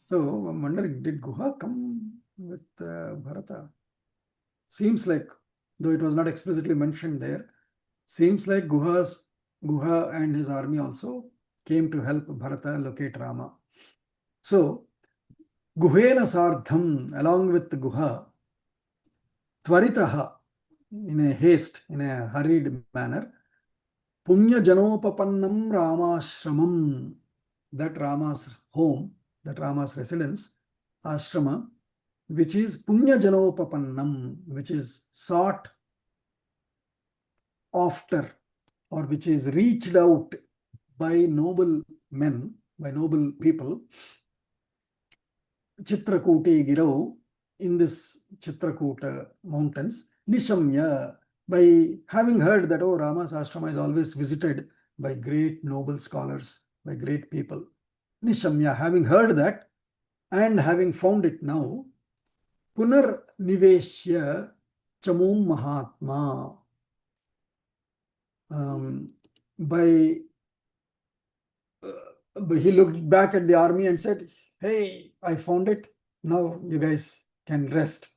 So I'm wondering, did Guha come with Bharata? Seems like, though it was not explicitly mentioned there, seems like Guha and his army also came to help Bharata locate Rama. So, Guhena Sardham, along with Guha, Tvaritaha, in a haste, in a hurried manner, Punya Janopapannam Ramashramam, that Rama's home, that Rama's residence, ashrama, which is Punya Janopapannam, which is sought after, or which is reached out by noble men, by noble people. Chitrakuta Girau, in this Chitrakuta mountains, Nishamya, by having heard that, oh, Rama's ashrama is always visited by great noble scholars, by great people. Nishamya, having heard that and having found it now, Punar Niveshya Chamum Mahatma. He looked back at the army and said, hey, I found it. Now you guys can rest.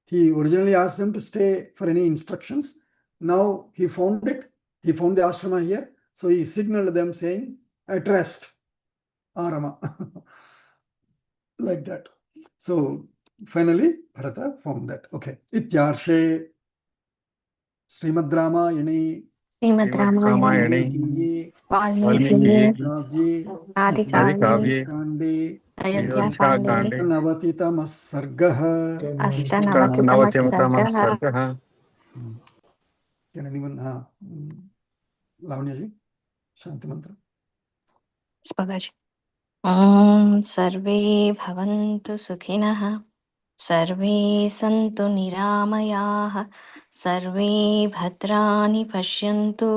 He originally asked them to stay for any instructions. Now he found it. He found the ashrama here. So he signaled them saying, at rest, Arama. Like that. So finally, Bharata found that. Okay. Ityarshe Srimad Ramayane Shrimad रामायणे Ramayane, वाल्मीकिये Kavye आदिकाव्ये Adikavye, Kande अयोध्याकाण्डे Kande, Navatitamah Sargah. अष्टनवतितमः Navatyamatamas सर्गः. Sargaha. Can anyone, Lavanya ji, Shanti Mantra. स्वगज ॐ सर्वे भवन्तु सुखिनः सर्वे सन्तु निरामयाः सर्वे भद्राणि पश्यन्तु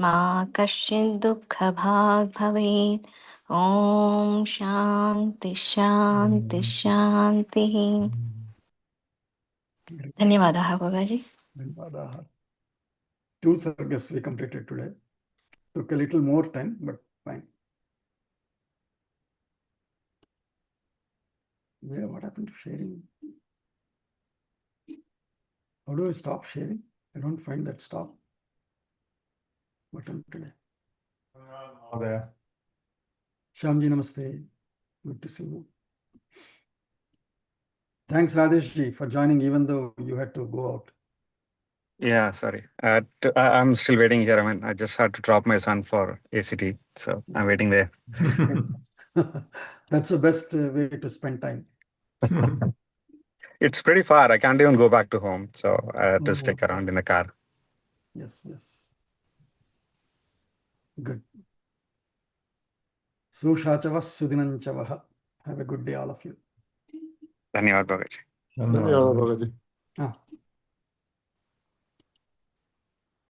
मा कश्चित् दुःखभाग् भवेत् ॐ शान्ति शान्ति शान्तिः. धन्यवादः भोगाजी. Dhanyawadaha. 2 sargas we completed today. Took a little more time, but fine. What happened to sharing? How do I stop sharing? I don't find that stop button today. There. Shyamji, namaste. Good to see you. Thanks, Rajesh ji, for joining, even though you had to go out. Yeah, sorry. I'm still waiting here. I mean, I just had to drop my son for ACT, so I'm waiting there. That's the best way to spend time. It's pretty far. I can't even go back to home, so I had to stick around in the car. Yes. Good. Sushachavas Sudinanchavaha. Have a good day, all of you. Dhanyawad, Bhagaji. Dhanyawad, Bhagaji.